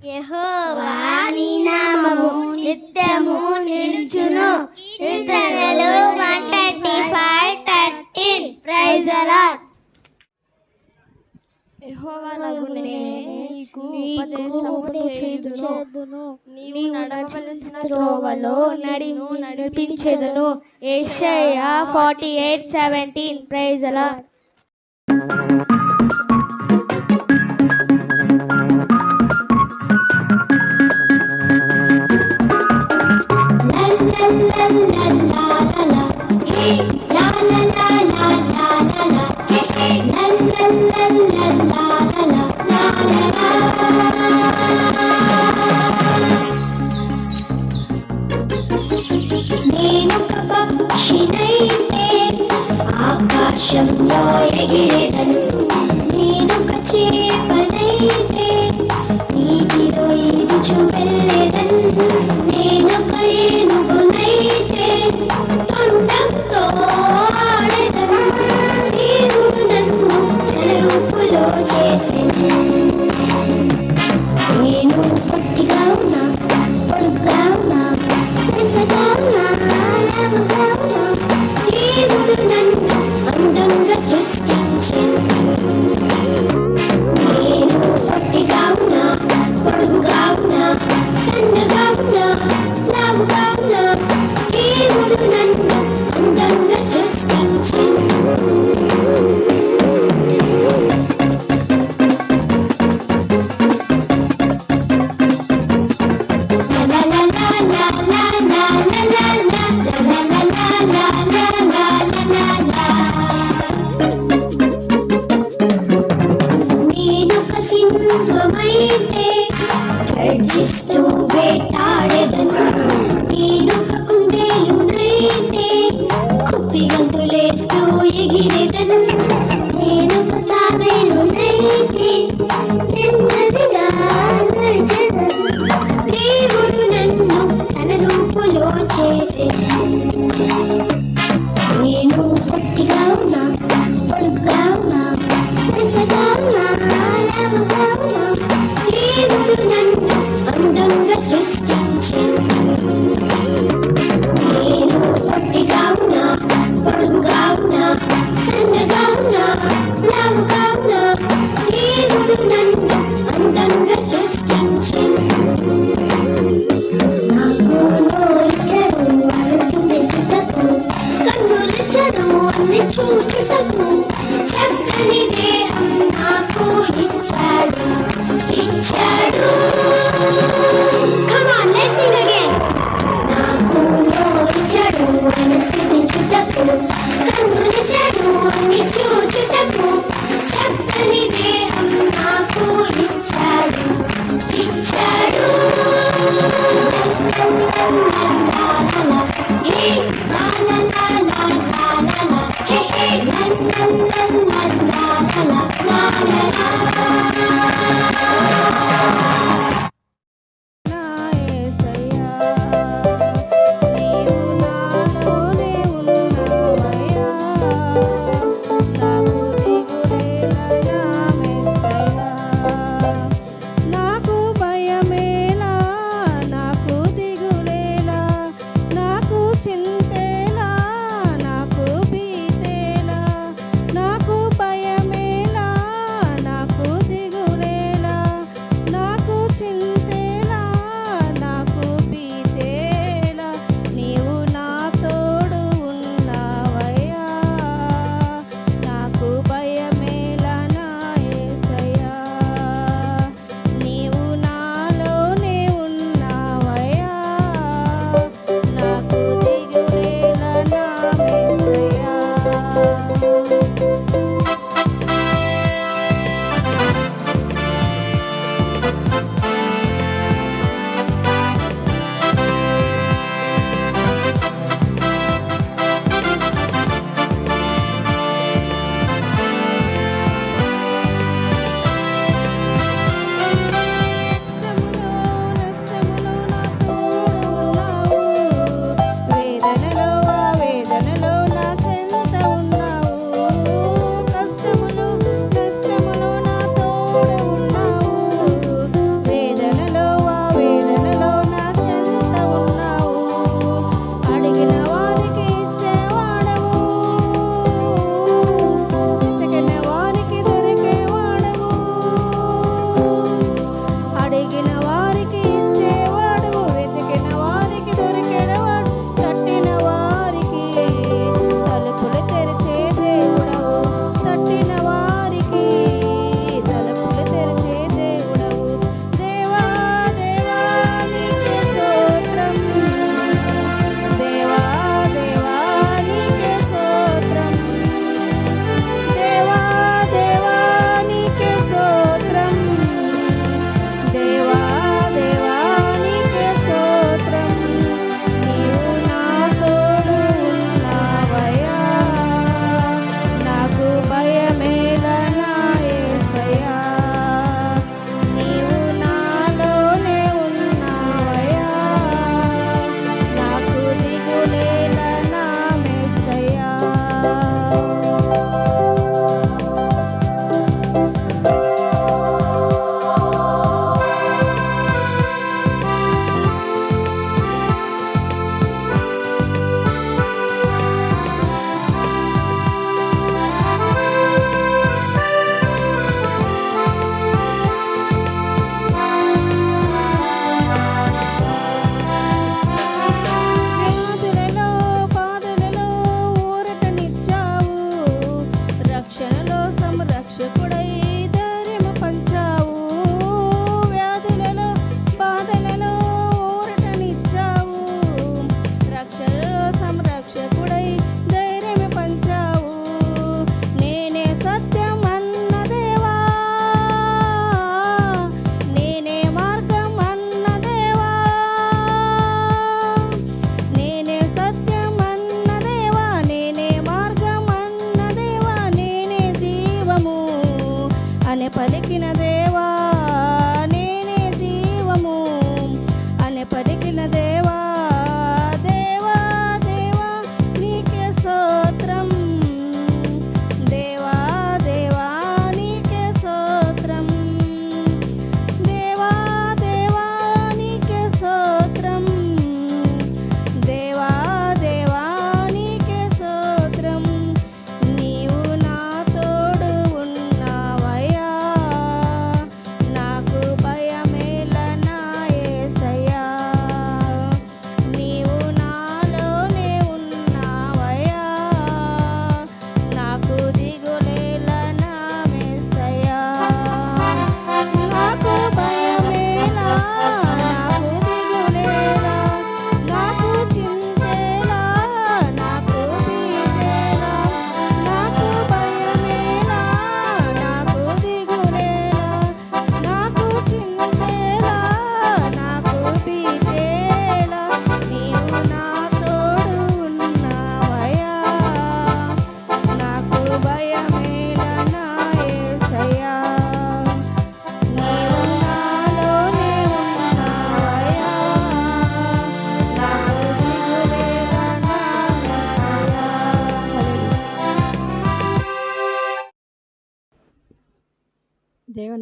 యెహోవా నీ నామము నిత్యము నిలుచును. కీర్తనలు 135:13. Praise the lord. యెహోవానగు నేనే నీకు ఉపదేశము చేయుదును, నీవు నడవవలసిన త్రోవలో నిన్ను నడిపించెదను. యెషయా 48:17. Praise the Lord. నేనొక పక్షినైతే ఆకాశంలో ఎగిరేదను, నేనొక చేపనైతే నీటిలో ఈదుచు వెళ్ళేదను, నేనొక ఏనుగునైతే తొండంతో ఆడెదను. దేవుడు నన్ను తన రూపులో చేసెను. నేను పొట్టిగా ఉన్నా, పొడుగ్గా ఉన్నా, సన్నగా ఉన్నా, లావుగా ఉన్నా, దేవుడు నన్ను అందంగా సృష్టించెను. నేను పొట్టిగా ఉన్నా, పొడుగుగా ఉన్నా, సన్నగా ఉన్నా, లావుగా ఉన్నా, దేవుడు నన్ను అందంగా సృష్టించెను. నేనొక సింహమైతే గర్జిస్తూ వేటాడెదను, నేనొక కుందేలునైతే కుప్పి గంతులేస్తూ ఎగిరెదను, నేనొక తాబేలునైతే నెమ్మదిగా నడిచెదను. దేవుడు నన్ను తన రూపులో చేసెను. నేను పొట్టిగా ఉన్నా, పొడుగ్గా ఉన్నా, సన్నగా ఉన్నా, లావుగా ఉన్నా, దేవుడు నన్ను అందంగా సృష్టించెను. నేను పొట్టిగా ఉన్నా, పొడుగుగా ఉన్నా, సన్నగా ఉన్నా, లావుగా ఉన్నా, దేవుడు నన్ను అందంగా సృష్టించెను. నాకు నోరిచ్చాడు మనసుని చుట్టకు, కన్నులిచ్చాడు అన్ని చూచుటకు, చక్కని దేహం నాకు ఇచ్చాడు. Come on, let's sing again. నాకు నోరిచ్చాడు మనసుని చుట్టకు, కన్నులిచ్చాడు అన్ని చూచుటకు, చక్కని దేహం నాకు ఇచ్చాడు.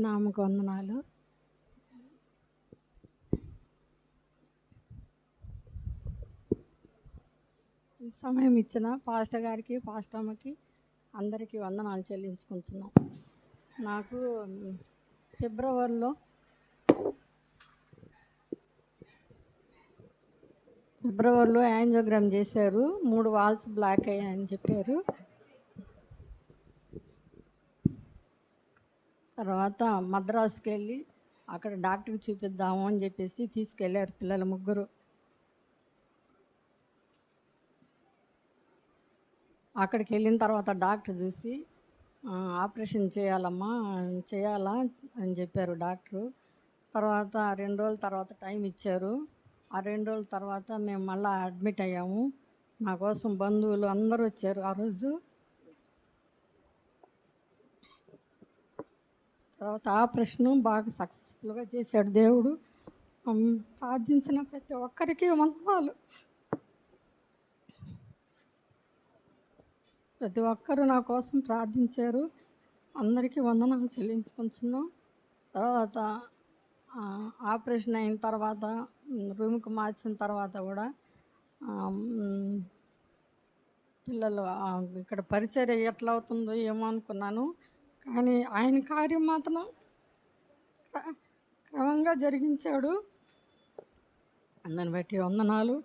నామకు వందనాలు. ఈ సమయం ఇచ్చిన పాస్టర్ గారికి, పాస్టర్ అమ్మకి అందరికీ వందనాలు చెల్లించుకుంటున్నాం. నాకు ఫిబ్రవరిలో యాంజియోగ్రామ్ చేశారు. 3 వాల్స్ బ్లాక్ అయ్యాయని చెప్పారు. తర్వాత మద్రాసుకి వెళ్ళి అక్కడ డాక్టర్కి చూపిద్దాము అని చెప్పేసి తీసుకెళ్ళారు పిల్లలు 3. అక్కడికి వెళ్ళిన తర్వాత డాక్టర్ చూసి ఆపరేషన్ చేయాలమ్మా, చేయాలా అని చెప్పారు డాక్టరు. తర్వాత 2 రోజుల తర్వాత టైం ఇచ్చారు. ఆ 2 రోజుల తర్వాత మేము మళ్ళీ అడ్మిట్ అయ్యాము. నా కోసం బంధువులు అందరూ వచ్చారు ఆ రోజు. తర్వాత ఆపరేషను బాగా సక్సెస్ఫుల్గా చేశాడు దేవుడు. ప్రార్థించిన ప్రతి ఒక్కరికి వందనాలు. ప్రతి ఒక్కరూ నా కోసం ప్రార్థించారు. అందరికీ వందనాలు చెల్లించుకుంటున్నాం. తర్వాత ఆపరేషన్ అయిన తర్వాత రూమ్కి మార్చిన తర్వాత కూడా పిల్లలు ఇక్కడ పరిచర్య ఎట్లా అవుతుందో ఏమో అనుకున్నాను. కానీ ఆయన కార్యం మాత్రం క్రమంగా జరిగించాడు. అందరిని బట్టి వందనాలు.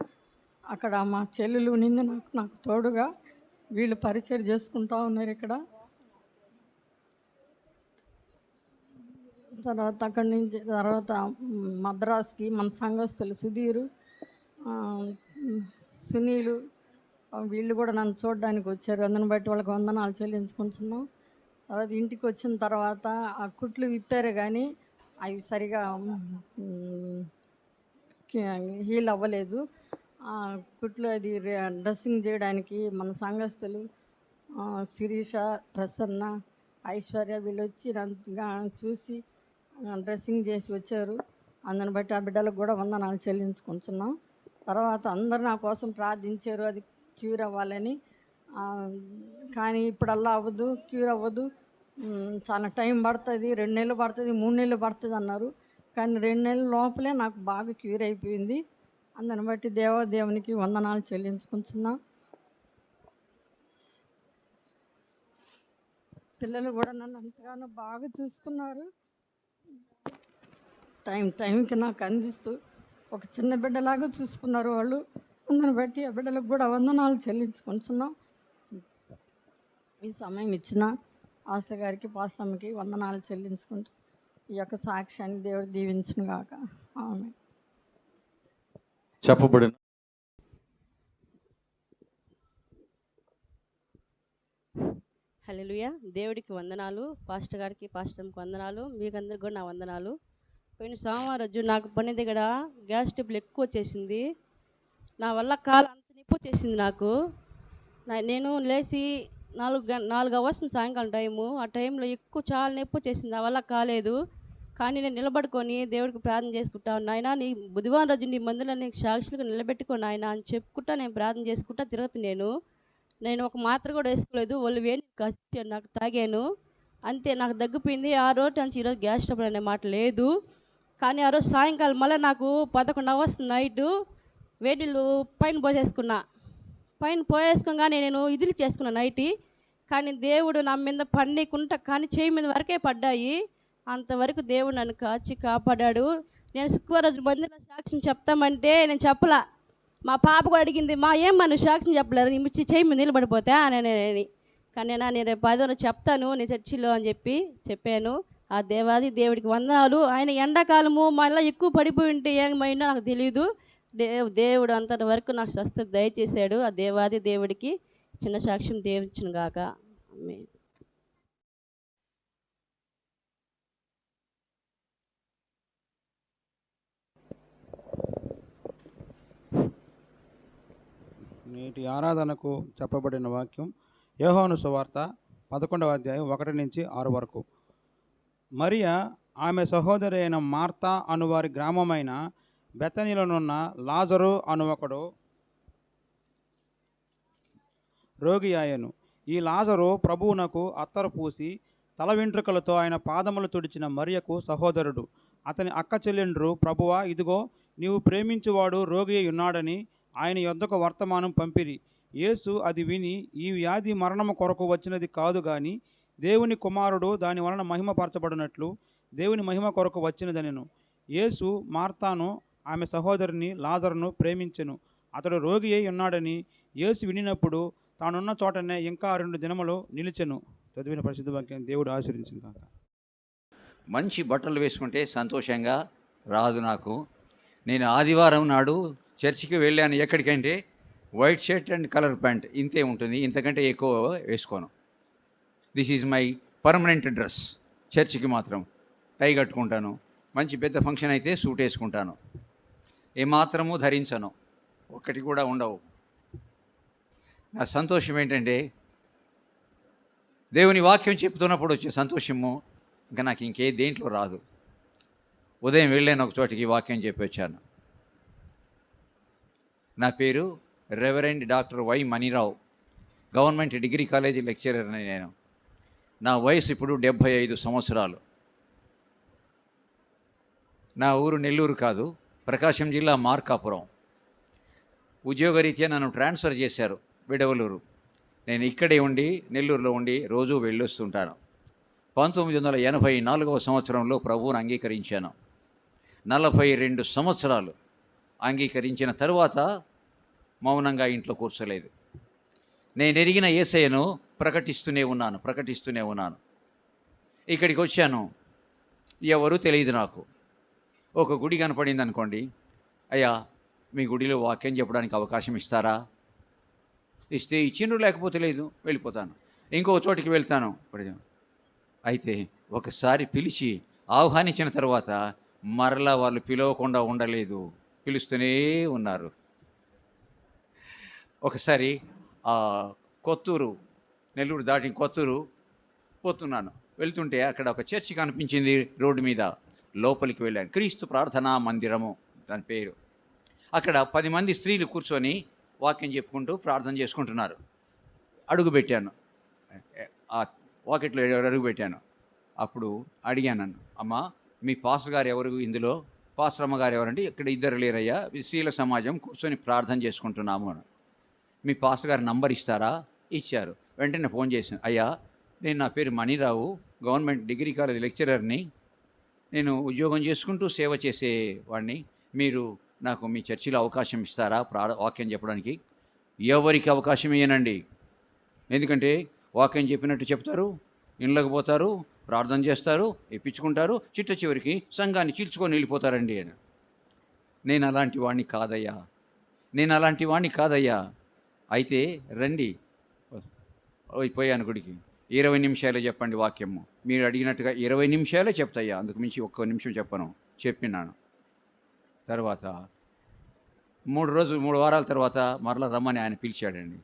అక్కడ మా చెల్లెలు నింది నాకు తోడుగా వీళ్ళు పరిచయం చేసుకుంటూ ఉన్నారు ఇక్కడ. తర్వాత అక్కడి నుంచి మద్రాసుకి మన సంఘస్థులు సుధీరు, సునీలు వీళ్ళు కూడా నన్ను చూడడానికి వచ్చారు. అందరిని బట్టి వాళ్ళకి వందనాలు చెల్లించుకుంటున్నాం. తర్వాత ఇంటికి వచ్చిన తర్వాత ఆ కుట్లు విప్పారు కానీ అవి సరిగా హీల్ అవ్వలేదు. కుట్లు అది డ్రెస్సింగ్ చేయడానికి మన సంఘస్థులు శిరీష, ప్రసన్న, ఐశ్వర్య వీళ్ళు వచ్చి చూసి డ్రెస్సింగ్ చేసి వచ్చారు. అందరిని బట్టి ఆ బిడ్డలకు కూడా వందనాలు చెల్లించుకుంటున్నాం. తర్వాత అందరు నా కోసం ప్రార్థించారు అది క్యూర్ అవ్వాలని. కానీ ఇప్పుడల్లా అవ్వదు, క్యూర్ అవ్వదు, చాలా టైం పడుతుంది, 2 నెలలు పడుతుంది, 3 నెలలు పడుతుంది అన్నారు. కానీ 2 నెలల లోపలే నాకు బాగా క్యూర్ అయిపోయింది. అందరిని బట్టి దేవునికి వందనాలు చెల్లించుకుంటున్నాం. పిల్లలు కూడా నన్ను అంతగానో బాగా చూసుకున్నారు. టైంకి నాకు అందిస్తూ ఒక చిన్న బిడ్డలాగా చూసుకున్నారు వాళ్ళు. అందరిని బట్టి ఆ బిడ్డలకు కూడా వందనాలు చెల్లించుకుంటున్నాం. ఈ సమయం ఇచ్చిన ఆశ గారికి, పాస్టమ్మకి వందనాలు చెల్లించుకుంటూ ఈ యొక్క సాక్ష్యాన్ని దేవుడు దీవించును గాక. ఆమె చెప్పబడిన హల్లెలూయా. దేవుడికి వందనాలు, పాస్టర్ గారికి, పాస్టర్కి వందనాలు, మీకందరికి కూడా నా వందనాలు. పోయిన సోమవారం రోజు నాకు పని దగ్గర గ్యాస్ ట్రబుల్ ఎక్కువ వచ్చేసింది. నా వల్ల కాలు అంత నొప్పి వచ్చేసింది నాకు. నేను లేచి 4 అవర్స్ సాయంకాలం టైము. ఆ టైంలో చాలా నొప్పి వచ్చేసింది, నా వల్ల కాలేదు. కానీ నేను నిలబడుకొని దేవుడికి ప్రార్థన చేసుకుంటాను. నాయన నీ బుధవారం రోజు నీ మందులో నీకు సాక్షులుగా నిలబెట్టుకోను ఆయన అని చెప్పుకుంటా నేను ప్రార్థన చేసుకుంటా తిరుగుతున్నాను. నేను ఒక మాత్ర కూడా వేసుకోలేదు, వాళ్ళు వేడి కసి నాకు తాగాను అంతే. నాకు దగ్గిపోయింది. ఆ రోజు నుంచి ఈరోజు గ్యాస్ ట్రబుల్ అనే మాట లేదు. కానీ ఆ రోజు సాయంకాలం మళ్ళీ నాకు 11 అవర్స్ నైటు వేడిళ్ళు పైన పోసేసుకోగానే నేను ఇదిలి చేసుకున్నాను నైట్. కానీ దేవుడు నా మీద పడనీకుంటా కానీ చేయి మీద వరకే పడ్డాయి. అంతవరకు దేవుడు నన్ను కాపాడాడు. నేను శుక్రవారం రోజు మందిలో సాక్ష్యం చెప్తామంటే నేను చెప్పలా. మా పాప కూడా అడిగింది, ఏమ్మా నువ్వు సాక్ష్యం చెప్పలేదు, నీ చేయి మీద నిలబడిపోతా అని. కానీ నేను రేపు 10 చెప్తాను నీ చర్చిలో అని చెప్పాను. ఆ దేవుడికి వందనాలు. ఆయన ఎండాకాలము మళ్ళీ ఎక్కువ పడిపోయి ఉంటే ఏమైనా నాకు తెలియదు. దేవుడు అంతటి వరకు నాకు స్వస్థత దయచేశాడు. ఆ దేవుడికి చిన్న సాక్ష్యం దేవుడిచ్చును గాక. ఆమేన్. నేటి ఆరాధనకు చెప్పబడిన వాక్యం యోహాను సువార్త 11వ అధ్యాయం 1 నుంచి 6 వరకు. మరియా ఆమె సహోదరి అయిన మార్తా అనువారి గ్రామమైన బెతనీలోనున్న లాజరు అను ఒకడు రోగి ఆయను. ఈ లాజరు ప్రభువునకు అత్తరు పూసి తల వెంట్రుకలతో ఆయన పాదములు తుడిచిన మరియకు సహోదరుడు. అతని అక్క చెల్లెండ్రు, ప్రభువా, ఇదిగో నీవు ప్రేమించువాడు రోగి అయి ఉన్నాడని ఆయన యొద్దకు వర్తమానం పంపిరి. యేసు అది విని, ఈ వ్యాధి మరణము కొరకు వచ్చినది కాదు గాని దేవుని కుమారుడు దాని వలన మహిమపరచబడినట్లు దేవుని మహిమ కొరకు వచ్చినదనెను. యేసు మార్తాను, ఆమె సహోదరుని లాజరును ప్రేమించెను. అతడు రోగి అయి ఉన్నాడని యేసు వినినప్పుడు తానున్న చోటనే ఇంకా 2 దినములు నిలిచెను. చదివిన పరిశుద్ధ వాక్యం దేవుడు ఆశీర్వదించును కాక. మంచి బట్టలు వేసుకుంటే సంతోషంగా రాదు నాకు. నేను ఆదివారం నాడు చర్చికి వెళ్ళాను. ఎక్కడికంటే white shirt and colour pant ఇంతే ఉంటుంది, ఇంతకంటే ఎక్కువ వేసుకోను. This is my permanent dress. చర్చికి మాత్రం టై కట్టుకుంటాను. మంచి పెద్ద ఫంక్షన్ అయితే సూట్ వేసుకుంటాను. ఏమాత్రము ధరించను, ఒక్కటి కూడా ఉండవు. నా సంతోషం ఏంటంటే దేవుని వాక్యం చెప్తున్నప్పుడు వచ్చే సంతోషము ఇంకా నాకు ఇంకే దేంట్లో రాదు. ఉదయం వెళ్ళాను ఒక చోటికి, వాక్యం చెప్పి వచ్చాను. నా పేరు reverend doctor Y Manirao, government degree college లెక్చరర్ని నేను. నా వయసు ఇప్పుడు 75 సంవత్సరాలు. నా ఊరు నెల్లూరు కాదు, ప్రకాశం జిల్లా మార్కాపురం. ఉద్యోగరీత్యా నన్ను ట్రాన్స్ఫర్ చేశారు విడవలూరు. నేను ఇక్కడే ఉండి నెల్లూరులో ఉండి రోజు వెళ్ళొస్తుంటాను. 1984వ సంవత్సరంలో ప్రభువును అంగీకరించాను. 42 సంవత్సరాలు అంగీకరించిన తరువాత మౌనంగా ఇంట్లో కూర్చోలేదు. నేను ఎరిగిన యేసయ్యను ప్రకటిస్తూనే ఉన్నాను. ఇక్కడికి వచ్చాను, ఎవరూ తెలియదు నాకు. ఒక గుడి కనపడింది అనుకోండి, అయ్యా మీ గుడిలో వాక్యం చెప్పడానికి అవకాశం ఇస్తారా? ఇస్తే ఇచ్చిండ్రు, లేకపోతే లేదు, వెళ్ళిపోతాను. ఇంకో చోటికి వెళ్తాను. అయితే ఒకసారి పిలిచి ఆహ్వానించిన తర్వాత మరలా వాళ్ళు పిలవకుండా ఉండలేదు, పిలుస్తూనే ఉన్నారు. ఒకసారి కొత్తూరు, నెల్లూరు దాటి కొత్తూరు పోతున్నాను. వెళ్తుంటే అక్కడ ఒక చర్చి కనిపించింది రోడ్డు మీద. లోపలికి వెళ్ళాను. క్రీస్తు ప్రార్థనా మందిరము దాని పేరు. అక్కడ 10 మంది స్త్రీలు కూర్చొని వాక్యం చెప్పుకుంటూ ప్రార్థన చేసుకుంటున్నారు. అడుగుపెట్టాను, ఆ వాకెట్లో అడుగుపెట్టాను. అప్పుడు అడిగాను, అమ్మా మీ పాస్టర్ గారు ఎవరు ఇందులో? పాస్టర్ అమ్మగారు ఎవరంటే, ఇక్కడ 2 లేరయ్యా, స్త్రీల సమాజం కూర్చొని ప్రార్థన చేసుకుంటున్నాము అని. మీ పాస్టర్ గారి నంబర్ ఇస్తారా? ఇచ్చారు. వెంటనే ఫోన్ చేశాను, అయ్యా నేను నా పేరు మణిరావు, గవర్నమెంట్ డిగ్రీ కాలేజ్ లెక్చరర్ని, నేను ఉద్యోగం చేసుకుంటూ సేవ చేసేవాడిని. మీరు నాకు మీ చర్చిలో అవకాశం ఇస్తారా వాక్యం చెప్పడానికి? ఎవరికి అవకాశం ఇయ్యనండి, ఎందుకంటే వాక్యం చెప్పినట్టు చెప్తారు, ఇళ్ళకి పోతారు, ప్రార్థన చేస్తారు, ఇప్పించుకుంటారు, చిట్ట చివరికి సంఘాన్ని చీల్చుకొని వెళ్ళిపోతారండి అని. నేను అలాంటి వాడిని కాదయ్యా. అయితే రండి, పోయాను గుడికి. 20 నిమిషాలే చెప్పండి వాక్యము. మీరు అడిగినట్టుగా 20 నిమిషాలే చెప్తాయ్యా, అందుకు మించి 1 నిమిషం చెప్పను చెప్పినాను. తర్వాత 3 వారాల తర్వాత మరలా రమ్మని ఆయన పిలిచాడండి.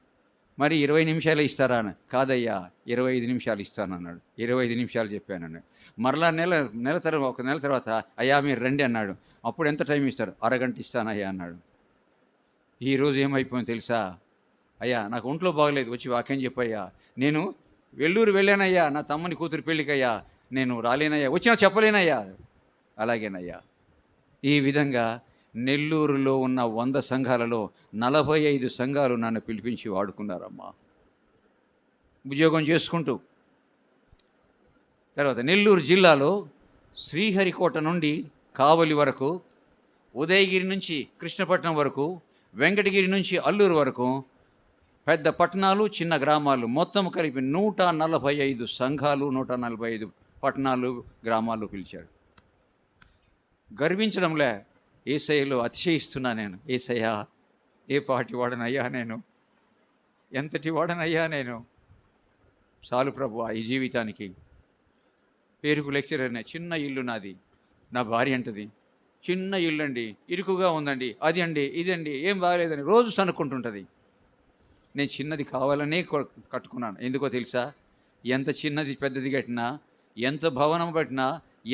మరి 20 నిమిషాలే ఇస్తారా అని. కాదయ్యా 25 నిమిషాలు ఇస్తానన్నాడు. 25 నిమిషాలు చెప్పానన్నాడు. మరలా ఒక నెల తర్వాత అయ్యా మీరు రండి అన్నాడు. అప్పుడు ఎంత టైం ఇస్తారు? అరగంట ఇస్తానయ్యా అన్నాడు. ఈరోజు ఏమైపోయింది తెలుసా? అయ్యా నాకు ఒంట్లో బాగలేదు, వచ్చి వాక్యం చెప్పయ్యా. నేను వెల్లూరు వెళ్ళానయ్యా, నా తమ్ముని కూతురు పెళ్ళికయ్యా, నేను రాలేనయ్యా, వచ్చినా చెప్పలేనయ్యా. అలాగేనయ్యా. ఈ విధంగా నెల్లూరులో ఉన్న 100 సంఘాలలో 45 సంఘాలు నన్ను పిలిపించి వాడుకున్నారమ్మా, ఉద్యోగం చేసుకుంటూ. తర్వాత నెల్లూరు జిల్లాలో శ్రీహరికోట నుండి కావలి వరకు, ఉదయగిరి నుంచి కృష్ణపట్నం వరకు, వెంకటగిరి నుంచి అల్లూరు వరకు, పెద్ద పట్టణాలు చిన్న గ్రామాలు మొత్తం కలిపి 145 సంఘాలు, 145 పట్టణాలు గ్రామాలు పిలిచాడు. గర్వించడంలే, ఏసయ్యలో అతిశయిస్తున్నా నేను. ఏసయ్యా ఏ పాటి వాడనయ్యా నేను, ఎంతటి వాడనయ్యా నేను. చాలు ప్రభువా ఈ జీవితానికి. పేరుకు లెక్చరర్నే, చిన్న ఇల్లు నాది. నా భార్య అంటది, చిన్న ఇల్లు అండి, ఇరుకుగా ఉందండి, అది అండి ఇదండి, ఏం బాగలేదని రోజు సనుక్కుంటుంటుంది. నేను చిన్నది కావాలనే కట్టుకున్నాను. ఎందుకో తెలుసా? ఎంత చిన్నది పెద్దది కట్టినా, ఎంత భవనం కట్టినా,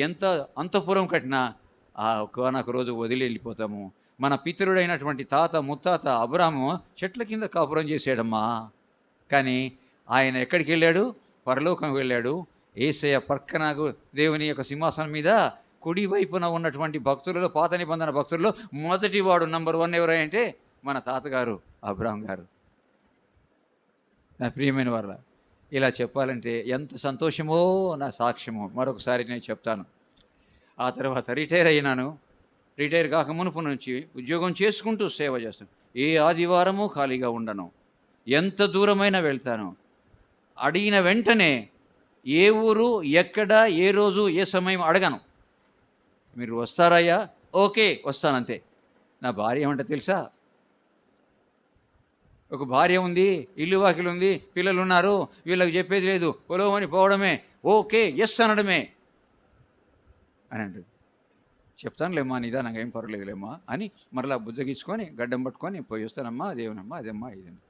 ఎంత అంతఃపురం కట్టినా ఒకనొక రోజు వదిలి వెళ్ళిపోతాము. మన పితరుడైనటువంటి తాత ముత్తాత అబ్రాము చెట్ల కింద కాపురం చేసాడమ్మా. కానీ ఆయన ఎక్కడికి వెళ్ళాడు? పరలోకం వెళ్ళాడు. యేసయ్య పక్కన దేవుని యొక్క సింహాసనం మీద కుడి వైపున ఉన్నటువంటి భక్తులలో, పాత నిబంధన భక్తులలో మొదటివాడు నంబర్ 1 ఎవరంటే మన తాతగారు అబ్రహాం గారు. నా ప్రియమైన వారు, ఇలా చెప్పాలంటే ఎంత సంతోషమో నా సాక్ష్యమో మరొకసారి నేను చెప్తాను. ఆ తర్వాత రిటైర్ అయినాను. రిటైర్ కాక మునుపు నుంచి ఉద్యోగం చేసుకుంటూ సేవ చేస్తాను. ఏ ఆదివారము ఖాళీగా ఉండను, ఎంత దూరమైనా వెళ్తాను. అడిగిన వెంటనే ఏ ఊరు, ఎక్కడ, ఏ రోజు, ఏ సమయం అడగను. మీరు వస్తారయ్యా, ఓకే వస్తానంతే. నా భార్య ఏమంటే తెలుసా, ఒక భార్య ఉంది, ఇల్లు వాకిలు ఉంది, పిల్లలు ఉన్నారు, వీళ్ళకి చెప్పేది లేదు, పొలవని పోవడమే, ఓకే ఎస్ అనడమే అని అంటుంది. చెప్తానులేమ్మా, నిదానంగా ఏం పర్వాలేదులేమ్మా అని మరలా బుజ్జగించుకొని గడ్డం పట్టుకొని పోయి వస్తానమ్మా, అదేమనమ్మా, అదేమ్మా, ఇదేమ్మా.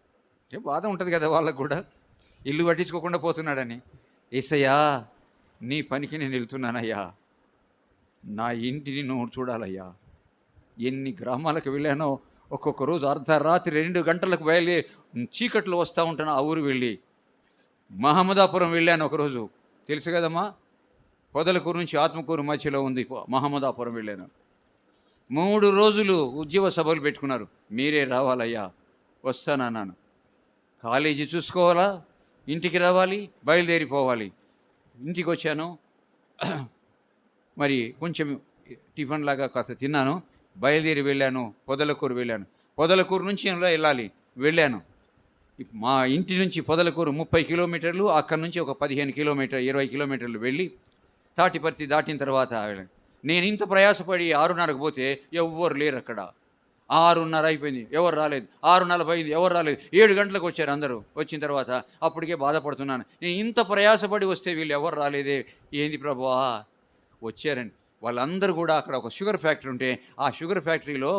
అంటే బాధ ఉంటుంది కదా వాళ్ళకు కూడా, ఇల్లు పట్టించుకోకుండా పోతున్నాడని. యేసయ్యా, నీ పనికి నేను వెళ్తున్నానయ్యా, నా ఇంటిని నువ్వు చూడాలయ్యా. ఎన్ని గ్రామాలకు వెళ్ళానో, ఒక్కొక్క రోజు అర్ధరాత్రి 2 గంటలకు బయలుదేరి చీకట్లో వస్తూ ఉంటాను ఆ ఊరు వెళ్ళి. మహమ్మదాపురం వెళ్ళాను ఒకరోజు, తెలుసు కదమ్మా, పొదలకూరు నుంచి ఆత్మకూరు మధ్యలో ఉంది మహమ్మదాపురం వెళ్ళాను. 3 రోజులు ఉద్యోగ సభలు పెట్టుకున్నారు. మీరే రావాలయ్యా, వస్తానన్నాను. కాలేజీ చూసుకోవాలా, ఇంటికి రావాలి, బయలుదేరిపోవాలి. ఇంటికి వచ్చాను, మరి కొంచెం టిఫిన్ లాగా కాస్త తిన్నాను, బయలుదేరి వెళ్ళాను. పొదలకూరు వెళ్ళాను. పొదలకూరు నుంచి వెళ్ళాలి, వెళ్ళాను. మా ఇంటి నుంచి పొదలకూరు 30 కిలోమీటర్లు, అక్కడి నుంచి ఒక 15 కిలోమీటర్ 20 కిలోమీటర్లు వెళ్ళి తాటిపర్తి దాటిన తర్వాత నేను ఇంత ప్రయాసపడి 6:30కు పోతే ఎవ్వరు లేరు అక్కడ. 6:30 అయిపోయింది, ఎవరు రాలేదు. 6:40 అయింది, ఎవరు రాలేదు. 7 గంటలకు వచ్చారు అందరూ. వచ్చిన తర్వాత అప్పటికే బాధపడుతున్నాను, నేను ఇంత ప్రయాసపడి వస్తే వీళ్ళు ఎవరు రాలేదే, ఏంది ప్రభువా. వచ్చారండి వాళ్ళందరూ కూడా. అక్కడ ఒక షుగర్ ఫ్యాక్టరీ ఉంటే ఆ షుగర్ ఫ్యాక్టరీలో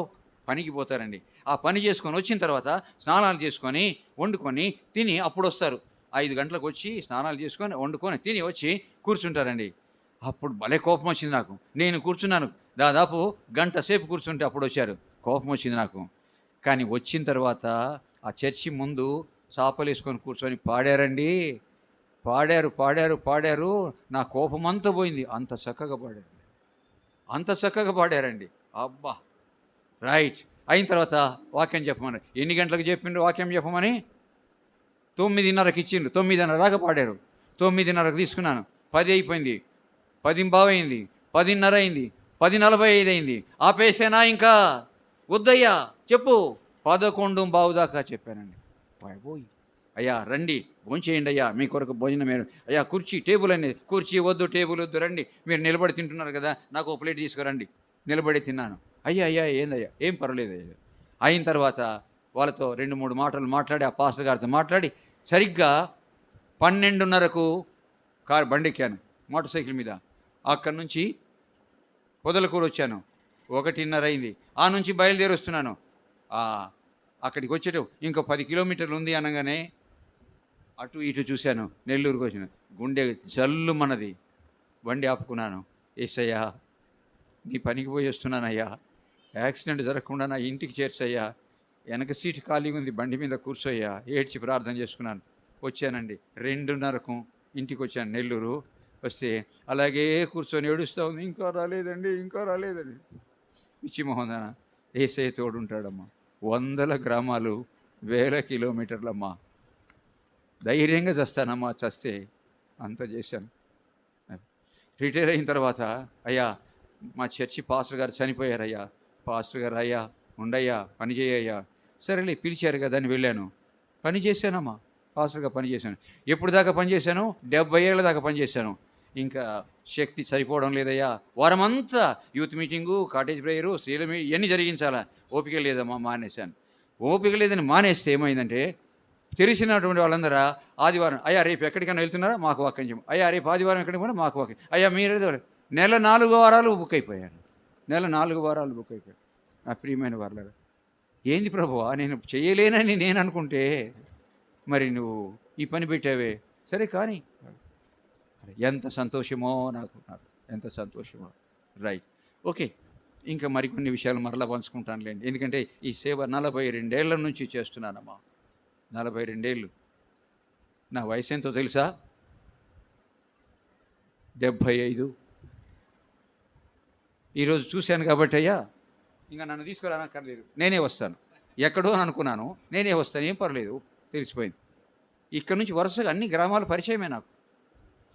పనికి పోతారండి. ఆ పని చేసుకొని వచ్చిన తర్వాత స్నానాలు చేసుకొని వండుకొని తిని అప్పుడు వస్తారు. 5 గంటలకు వచ్చి స్నానాలు చేసుకొని వండుకొని తిని వచ్చి కూర్చుంటారండి. అప్పుడు భలే కోపం వచ్చింది నాకు. నేను కూర్చున్నాను దాదాపు గంట సేపు కూర్చుంటే అప్పుడు వచ్చారు. కోపం వచ్చింది నాకు. కానీ వచ్చిన తర్వాత ఆ చర్చి ముందు చాపలు వేసుకొని కూర్చొని పాడారండి. పాడారు పాడారు పాడారు, నా కోపం అంతా పోయింది. అంత చక్కగా పాడారు, అంత చక్కగా పాడారండి. అబ్బా, రైట్. అయిన తర్వాత వాక్యం చెప్పమని, ఎన్ని గంటలకు చెప్పిండ్రు వాక్యం చెప్పమని? 9:30కి ఇచ్చిండ్రు. 9:30 దాకా పాడారు. 9:30కు తీసుకున్నాను. 10 అయిపోయింది, 10:15 అయింది, 10:30 అయింది, 10:45 అయింది. ఆపేసేనా ఇంకా? వద్దయ్యా చెప్పు. 11:15 దాకా చెప్పానండి. బాయ్, అయ్యా రండి భోంచేయండి అయ్యా, మీ కొరకు భోజనం అయ్యా, కుర్చీ టేబుల్ అని. కుర్చీ వద్దు, టేబుల్ వద్దు, రండి, మీరు నిలబడి తింటున్నారు కదా, నాకు ఒక ప్లేట్ తీసుకురండి. నిలబడి తిన్నాను. అయ్యా అయ్యా ఏందయ్యా, ఏం పర్వాలేదు అయ్యా. అయిన తర్వాత వాళ్ళతో 2-3 మాటలు మాట్లాడి, ఆ పాస్టర్ గారితో మాట్లాడి సరిగ్గా 12:30కు బండి ఎక్కాను మోటార్ సైకిల్ మీద. అక్కడి నుంచి పొదలకూరు వచ్చాను. 1:30 అయింది. ఆ నుంచి బయలుదేరి వస్తున్నాను. అక్కడికి వచ్చేటో ఇంకో 10 కిలోమీటర్లు ఉంది అనగానే అటు ఇటు చూశాను. నెల్లూరుకు వచ్చిన గుండె జల్లు మనది. బండి ఆపుకున్నాను. యేసయ్యా, నీ పనికి పోయి వస్తున్నానయ్యా, యాక్సిడెంట్ జరగకుండా నా ఇంటికి చేర్చయ్యా, వెనక సీటు ఖాళీగా ఉంది, బండి మీద కూర్చోయ్యా. ఏడ్చి ప్రార్థన చేసుకున్నాను. వచ్చానండి. 2:30కు ఇంటికి వచ్చాను నెల్లూరు. వస్తే అలాగే కూర్చొని ఏడుస్తూ ఉంది, ఇంకా రాలేదండి, ఇంకా రాలేదండి. పిచ్చి మొహందన. యేసయ్య తోడుంటాడమ్మా. 100 గ్రామాలు, 1000 కిలోమీటర్లమ్మా. ధైర్యంగా చస్తానమ్మా, చస్తే అంత చేశాను. రిటైర్ అయిన తర్వాత, అయ్యా మా చర్చి పాస్టర్ గారు చనిపోయారయ్యా. పాస్టర్ గారు, అయ్యా ఉండయ్యా, పని చేయయ్యా. సరేలే పిలిచారు కదా అని వెళ్ళాను. పని చేశానమ్మా, పాస్టర్గా పని చేశాను. ఎప్పుడు దాకా పని చేశాను? 70 ఏళ్ళ దాకా పని చేశాను. ఇంకా శక్తి సరిపోవడం లేదయ్యా. వారమంతా యూత్ మీటింగు, కాటేజ్ ప్రేయరు, స్త్రీల ఇవన్నీ జరిగించాలా, ఓపిక లేదమ్మా, మానేశాను. ఓపిక లేదని మానేస్తే ఏమైందంటే, తెలిసినటువంటి వాళ్ళందరూ ఆదివారం, అయ్యా రేపు ఎక్కడికైనా వెళ్తున్నారా, మాకు వాక్యం చెప్పు. అయ్యా రేపు ఆదివారం ఎక్కడికి పోయినా మాకు వాక్యం. అయ్యా మీరేదో నెల 4 వారాలు బుక్ అయిపోయాను. నెల 4 వారాలు బుక్ అయిపోయాను. నా ప్రియమైన వారులారా, ఏంది ప్రభువా, నేను చేయలేనని నేను అనుకుంటే మరి నువ్వు ఈ పని పెట్టావే. సరే కానీ ఎంత సంతోషమో నాకు ఎంత సంతోషమో. Right, okay. ఇంకా మరికొన్ని విషయాలు మరలా పంచుకుంటానులేండి. ఎందుకంటే ఈ సేవ 42 ఏళ్ల నుంచి చేస్తున్నానమ్మా. 42 ఏళ్ళు. నా వయసు ఎంతో తెలుసా? 75. ఈరోజు చూశాను కాబట్టి అయ్యా ఇంకా నన్ను తీసుకురానక్కర్లేదు, నేనే వస్తాను. ఎక్కడో అని అనుకున్నాను, నేనే వస్తాను, ఏం పర్లేదు, తెలిసిపోయింది. ఇక్కడ నుంచి వరుసగా అన్ని గ్రామాలు పరిచయమే నాకు.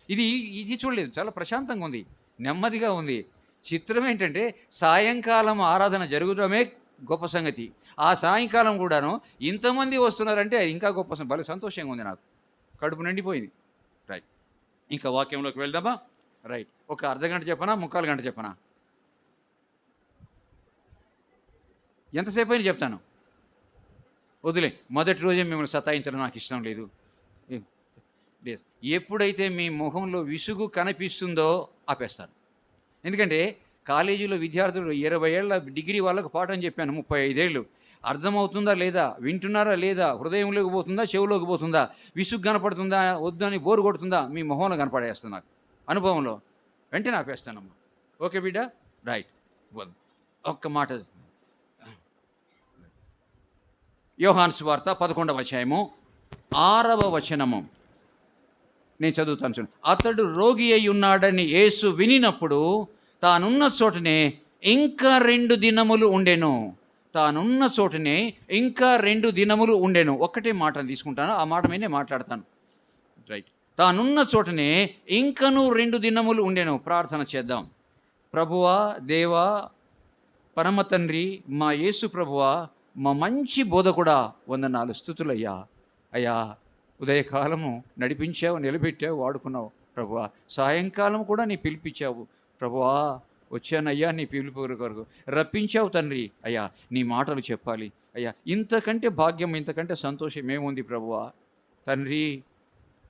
ఇది చూడలేదు, చాలా ప్రశాంతంగా ఉంది, నెమ్మదిగా ఉంది. చిత్రం ఏంటంటే సాయంకాలం ఆరాధన జరగడమే గొప్ప సంగతి. ఆ సాయంకాలం కూడాను ఇంతమంది వస్తున్నారంటే ఇంకా గొప్ప భలే సంతోషంగా ఉంది, నాకు కడుపు నిండిపోయింది. రైట్, ఇంకా వాక్యంలోకి వెళ్దామా? రైట్, ఒక అర్ధగంట చెప్పనా, 3/4 గంట చెప్పనా? ఎంతసేపు అయినా చెప్తాను, వదిలే. మొదటి రోజే మిమ్మల్ని సతాయించడం నాకు ఇష్టం లేదు. ఎప్పుడైతే మీ మొహంలో విసుగు కనిపిస్తుందో ఆపేస్తాను. ఎందుకంటే కాలేజీలో విద్యార్థులు 20 ఏళ్ళ డిగ్రీ వాళ్ళకు పాఠం చెప్పాను, 35 ఏళ్ళు. అర్థమవుతుందా లేదా, వింటున్నారా లేదా, హృదయంలోకి పోతుందా, చెవులోకి పోతుందా, విసుగు కనపడుతుందా, వద్దని బోరు కొడుతుందా, మీ మొహంలో కనపడేస్తుంది నాకు అనుభవంలో. వెంటనే ఆపేస్తానమ్మా. ఓకే బిడ్డ? రైట్. ఒక్క మాట, యోహాను సువార్త 11వ అధ్యాయము 6వ వచనము నేను చదువుతాను చూడండి. అతడు రోగి అయి ఉన్నాడని యేసు వినినప్పుడు తానున్న చోటనే ఇంకా 2 దినములు ఉండెను. తానున్న చోటనే ఇంకా 2 దినములు ఉండెను. ఒక్కటే మాట తీసుకుంటాను, ఆ మాట మీదే మాట్లాడతాను. రైట్, తానున్న చోటనే ఇంకను 2 దినములు ఉండెను. ప్రార్థన చేద్దాం. ప్రభువా, దేవా, పరమ తండ్రి, మా యేసు ప్రభువా, మా మంచి బోధకుడా, వందనాలు, స్తుతులయ్యా. అయ్యా, ఉదయకాలము నడిపించావు, నిలబెట్టావు, వాడుకున్నావు ప్రభువా. సాయంకాలం కూడా నీ పిలిపించావు ప్రభువా. వచ్చానయ్యా నీ పిలుపు కొరకు, రప్పించావు తండ్రి. అయ్యా, నీ మాటలు చెప్పాలి అయ్యా. ఇంతకంటే భాగ్యం, ఇంతకంటే సంతోషం ఏముంది ప్రభువా. తండ్రి,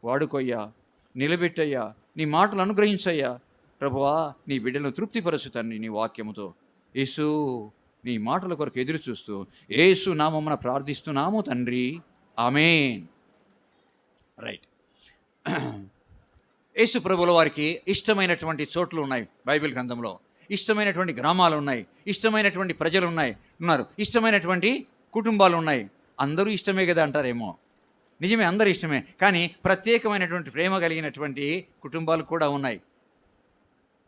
వాడుకోయ్యా, నిలబెట్టయ్యా, నీ మాటలు అనుగ్రహించయ్యా ప్రభువా. నీ బిడ్డలను తృప్తిపరచు తండ్రి నీ వాక్యముతో. యేసు, నీ మాటల కొరకు ఎదురు చూస్తూ యేసు నామమున ప్రార్థిస్తున్నాము తండ్రి, ఆమేన్. రైట్, యేసు ప్రభుల వారికి ఇష్టమైనటువంటి చోట్లు ఉన్నాయి బైబిల్ గ్రంథంలో. ఇష్టమైనటువంటి గ్రామాలు ఉన్నాయి, ఇష్టమైనటువంటి ప్రజలు ఉన్నారు, ఇష్టమైనటువంటి కుటుంబాలు ఉన్నాయి. అందరూ ఇష్టమే కదా అంటారేమో, నిజమే, అందరూ ఇష్టమే. కానీ ప్రత్యేకమైనటువంటి ప్రేమ కలిగినటువంటి కుటుంబాలు కూడా ఉన్నాయి.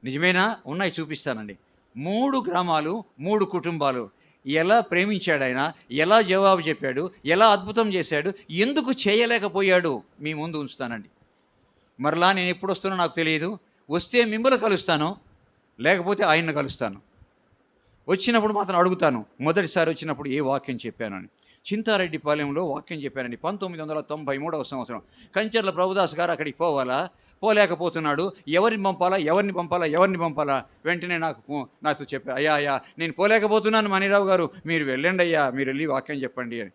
నిజమేనా? ఉన్నాయి, చూపిస్తానండి. 3 గ్రామాలు, 3 కుటుంబాలు. ఎలా ప్రేమించాడు ఆయన, ఎలా జవాబు చెప్పాడు, ఎలా అద్భుతం చేశాడు, ఎందుకు చేయలేకపోయాడు మీ ముందు ఉంచుతానండి. మరలా నేను ఎప్పుడు వస్తానో నాకు తెలియదు. వస్తే మిమ్మల్ని కలుస్తాను, లేకపోతే ఆయన్ని కలుస్తాను. వచ్చినప్పుడు మాత్రం అడుగుతాను, మొదటిసారి వచ్చినప్పుడు ఏ వాక్యం చెప్పాను అని. చింతారెడ్డిపాలెంలో వాక్యం చెప్పానండి 1993వ సంవత్సరం. కంచర్ల ప్రభుదాస్ గారు అక్కడికి పోలేకపోతున్నాడు. ఎవరిని పంపాలా. వెంటనే నాతో చెప్పారు, అయ్యా నేను పోలేకపోతున్నాను మణిరావు గారు, మీరు వెళ్ళండి అయ్యా, మీరు వెళ్ళి వాక్యం చెప్పండి అని.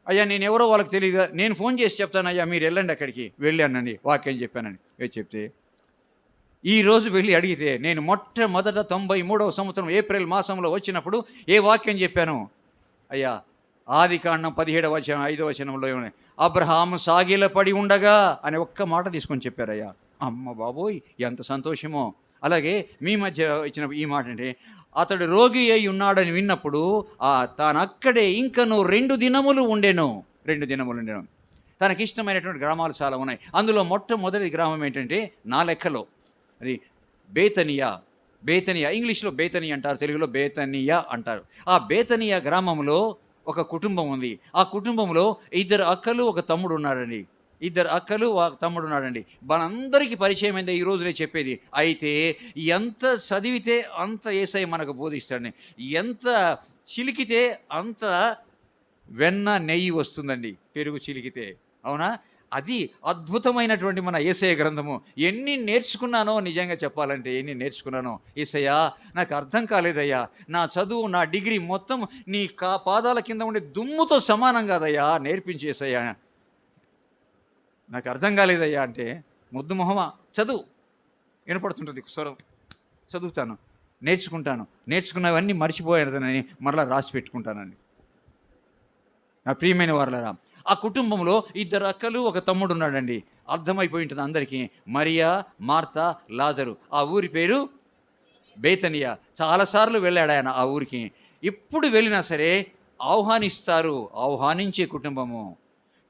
అయ్యా, నేను ఎవరో వాళ్ళకి తెలియదు, నేను ఫోన్ చేసి చెప్తాను అయ్యా, మీరు వెళ్ళండి అక్కడికి. వెళ్ళానండి, వాక్యం చెప్పానండి. చెప్తే ఈరోజు వెళ్ళి అడిగితే నేను మొట్టమొదట 93వ సంవత్సరం ఏప్రిల్ మాసంలో వచ్చినప్పుడు ఏ వాక్యం చెప్పాను? అయ్యా, ఆదికాండం 17వ అధ్యాయం 5వ వచనంలో అబ్రహాము సాగిలపడి ఉండగా అనే ఒక్క మాట తీసుకొని చెప్పారయ్యా. అమ్మ బాబోయ్, ఎంత సంతోషమో. అలాగే మీ మధ్య ఇచ్చిన ఈ మాట అంటే, అతడు రోగి అయి ఉన్నాడని విన్నప్పుడు తాను అక్కడే ఇంకను 2 దినములు ఉండెను. తనకి ఇష్టమైనటువంటి గ్రామాలు చాలా ఉన్నాయి. అందులో మొట్టమొదటి గ్రామం ఏంటంటే నా లెక్కలో అది బేతనియా. ఇంగ్లీష్లో బేతనియా అంటారు, తెలుగులో బేతనియా అంటారు. ఆ బేతనియా గ్రామంలో ఒక కుటుంబం ఉంది. ఆ కుటుంబంలో 2 అక్కలు, ఒక తమ్ముడు ఉన్నాడండి. 2 అక్కలు, ఒక తమ్ముడు ఉన్నాడండి. మనందరికీ పరిచయం అయింది, ఈ రోజునే చెప్పేది. అయితే ఎంత చదివితే అంత యేసయ్య మనకు బోధిస్తాడని, ఎంత చిలికితే అంత వెన్న నెయ్యి వస్తుందండి, పెరుగు చిలికితే. అవునా? అది అద్భుతమైనటువంటి మన యేసయ్య గ్రంథము. ఎన్ని నేర్చుకున్నానో, నిజంగా చెప్పాలంటే ఎన్ని నేర్చుకున్నానో. యేసయ్యా, నాకు అర్థం కాలేదయ్యా, నా చదువు, నా డిగ్రీ మొత్తం నీ పాదాల కింద ఉండే దుమ్ముతో సమానం కాదయ్యా, నేర్పించేసయ్యా, నాకు అర్థం కాలేదయ్యా అంటే, ముద్దు మొహమా, చదువు, వినపడుతుంటుంది స్వరం, చదువుతాను, నేర్చుకున్నవన్నీ మర్చిపోయానని మరలా రాసి పెట్టుకుంటానండి. నా ప్రియమైన వారలారా, ఆ కుటుంబంలో 2 అక్కలు, ఒక తమ్ముడు ఉన్నాడండి. అర్థమైపోయి ఉంటుంది అందరికీ, మరియా, మార్తా, లాజరు. ఆ ఊరి పేరు బేతనియా. చాలాసార్లు వెళ్ళాడు ఆయన ఆ ఊరికి. ఎప్పుడు వెళ్ళినా సరే ఆహ్వానించే కుటుంబము.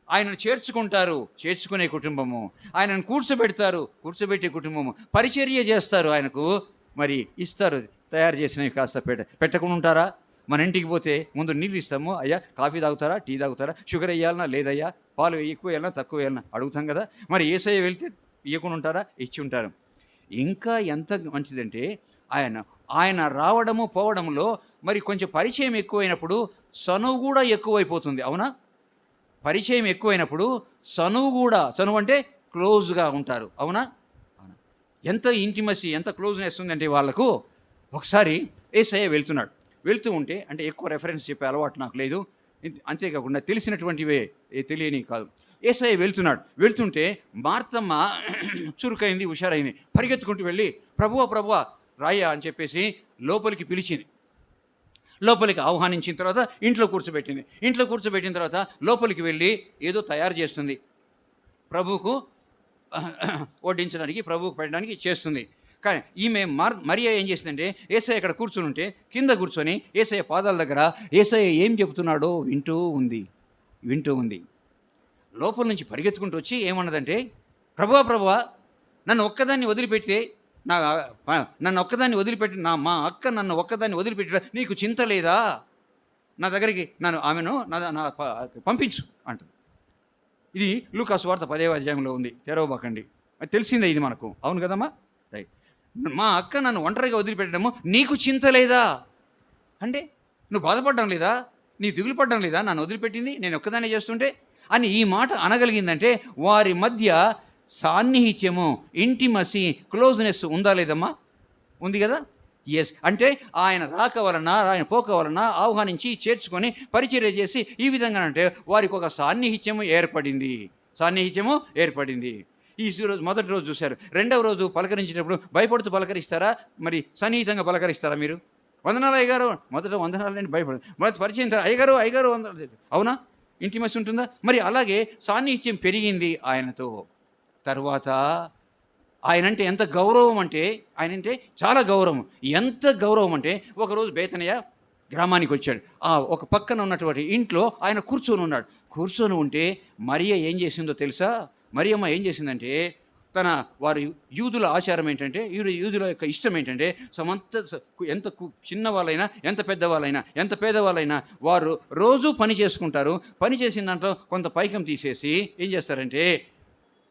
ఆయనను చేర్చుకుంటారు, చేర్చుకునే కుటుంబము. ఆయనను కూర్చోబెట్టే కుటుంబము. పరిచర్య చేస్తారు, ఆయనకు మరి ఇస్తారు, తయారు చేసినవి కాస్త పెట్టకుండా ఉంటారా? మన ఇంటికి పోతే ముందు నీళ్ళు ఇస్తాము, అయ్యా కాఫీ తాగుతారా, టీ తాగుతారా, షుగర్ వేయాలన్నా, లేదయ్యా పాలు ఎక్కువ వేయాలన్నా తక్కువ వేయాలన్నా అడుగుతాం కదా. మరి యేసయ్య వెళ్తే ఇవ్వకుండా ఉంటారా? ఇచ్చి ఉంటారు. ఇంకా ఎంత మంచిదంటే ఆయన రావడము పోవడంలో మరి కొంచెం పరిచయం ఎక్కువైనప్పుడు చనువు కూడా ఎక్కువైపోతుంది. అవునా? పరిచయం ఎక్కువైనప్పుడు చనువు అంటే క్లోజ్గా ఉంటారు. అవునా? ఎంత ఇంటిమసీ, ఎంత క్లోజ్నెస్ ఉందంటే వాళ్ళకు. ఒకసారి యేసయ్య వెళ్తూ ఉంటే, అంటే ఎక్కువ రెఫరెన్స్ చెప్పే అలవాటు నాకు లేదు, అంతేకాకుండా తెలిసినటువంటివే తెలియని కాదు. యేసయ్య వెళ్తుంటే మార్తమ్మ చురుకైంది, హుషారైంది, పరిగెత్తుకుంటూ వెళ్ళి ప్రభువా రాయ్యా అని చెప్పేసి లోపలికి పిలిచింది. లోపలికి ఆహ్వానించిన తర్వాత ఇంట్లో కూర్చోబెట్టిన తర్వాత లోపలికి వెళ్ళి ఏదో తయారు చేస్తుంది, ప్రభువుకు వడ్డించడానికి, ప్రభువుకు పెట్టడానికి చేస్తుంది. కానీ ఈమె మరియా ఏం చేసిందంటే, యేసయ్య ఇక్కడ కూర్చుని ఉంటే కింద కూర్చొని యేసయ్య పాదాల దగ్గర యేసయ్య ఏం చెబుతున్నాడో వింటూ ఉంది. లోపల నుంచి పరిగెత్తుకుంటూ వచ్చి ఏమన్నదంటే, ప్రభువా నన్ను ఒక్కదాన్ని వదిలిపెడితే మా అక్క నన్ను ఒక్కదాన్ని వదిలిపెట్టి నీకు చింత లేదా? నా దగ్గరికి ఆమెను పంపించు అంటుంది. ఇది లూకా సువార్త 10వ అధ్యాయంలో ఉంది, తెరవబాకండి. అది తెలిసిందే ఇది మనకు. అవును కదమ్మా? రైట్. మా అక్క నన్ను ఒంటరిగా వదిలిపెట్టడము నీకు చింత లేదా అంటే, నువ్వు బాధపడడం లేదా, నీ దిగులు పడడం లేదా నన్ను వదిలిపెట్టింది నేను ఒక్కదాన్ని చేస్తుంటే అని ఈ మాట అనగలిగిందంటే వారి మధ్య సాన్నిహిత్యము, ఇంటిమసీ, క్లోజ్నెస్ ఉందా లేదమ్మా? ఉంది కదా. ఎస్. అంటే ఆయన రాక వలన, ఆయన పోక వలన ఆహ్వానించి చేర్చుకొని పరిచర్య చేసి ఈ విధంగా అంటే వారికి ఒక సాన్నిహిత్యము ఏర్పడింది. ఈ రోజు మొదటి రోజు చూశారు. రెండవ రోజు పలకరించినప్పుడు భయపడుతూ పలకరిస్తారా, మరి సన్నిహితంగా పలకరిస్తారా? మీరు వందనాలు అయ్యగారు, మొదట వందనాలని భయపడదు, మొదటి పరిచయం అయ్యగారు వందనాలు. అవునా? ఇంటిమసీ ఉంటుందా? మరి అలాగే సాన్నిహిత్యం పెరిగింది ఆయనతో. తర్వాత ఆయనంటే ఎంత గౌరవం అంటే, ఆయనంటే చాలా గౌరవం. ఎంత గౌరవం అంటే ఒకరోజు బేతనియ గ్రామానికి వచ్చాడు. ఒక పక్కన ఉన్నటువంటి ఇంట్లో ఆయన కూర్చొని ఉంటే మరియ ఏం చేసిందో తెలుసా? మరియమ్మ ఏం చేసిందంటే, వారి యూదుల ఆచారం ఏంటంటే, యూదుల యొక్క ఇష్టం ఏంటంటే, ఎంత చిన్న వాళ్ళైనా, ఎంత పెద్దవాళ్ళైనా, ఎంత పేదవాళ్ళైనా వారు రోజు పని చేసుకుంటారు. పని చేసిన దాంట్లో కొంత పైకం తీసేసి ఏం చేస్తారంటే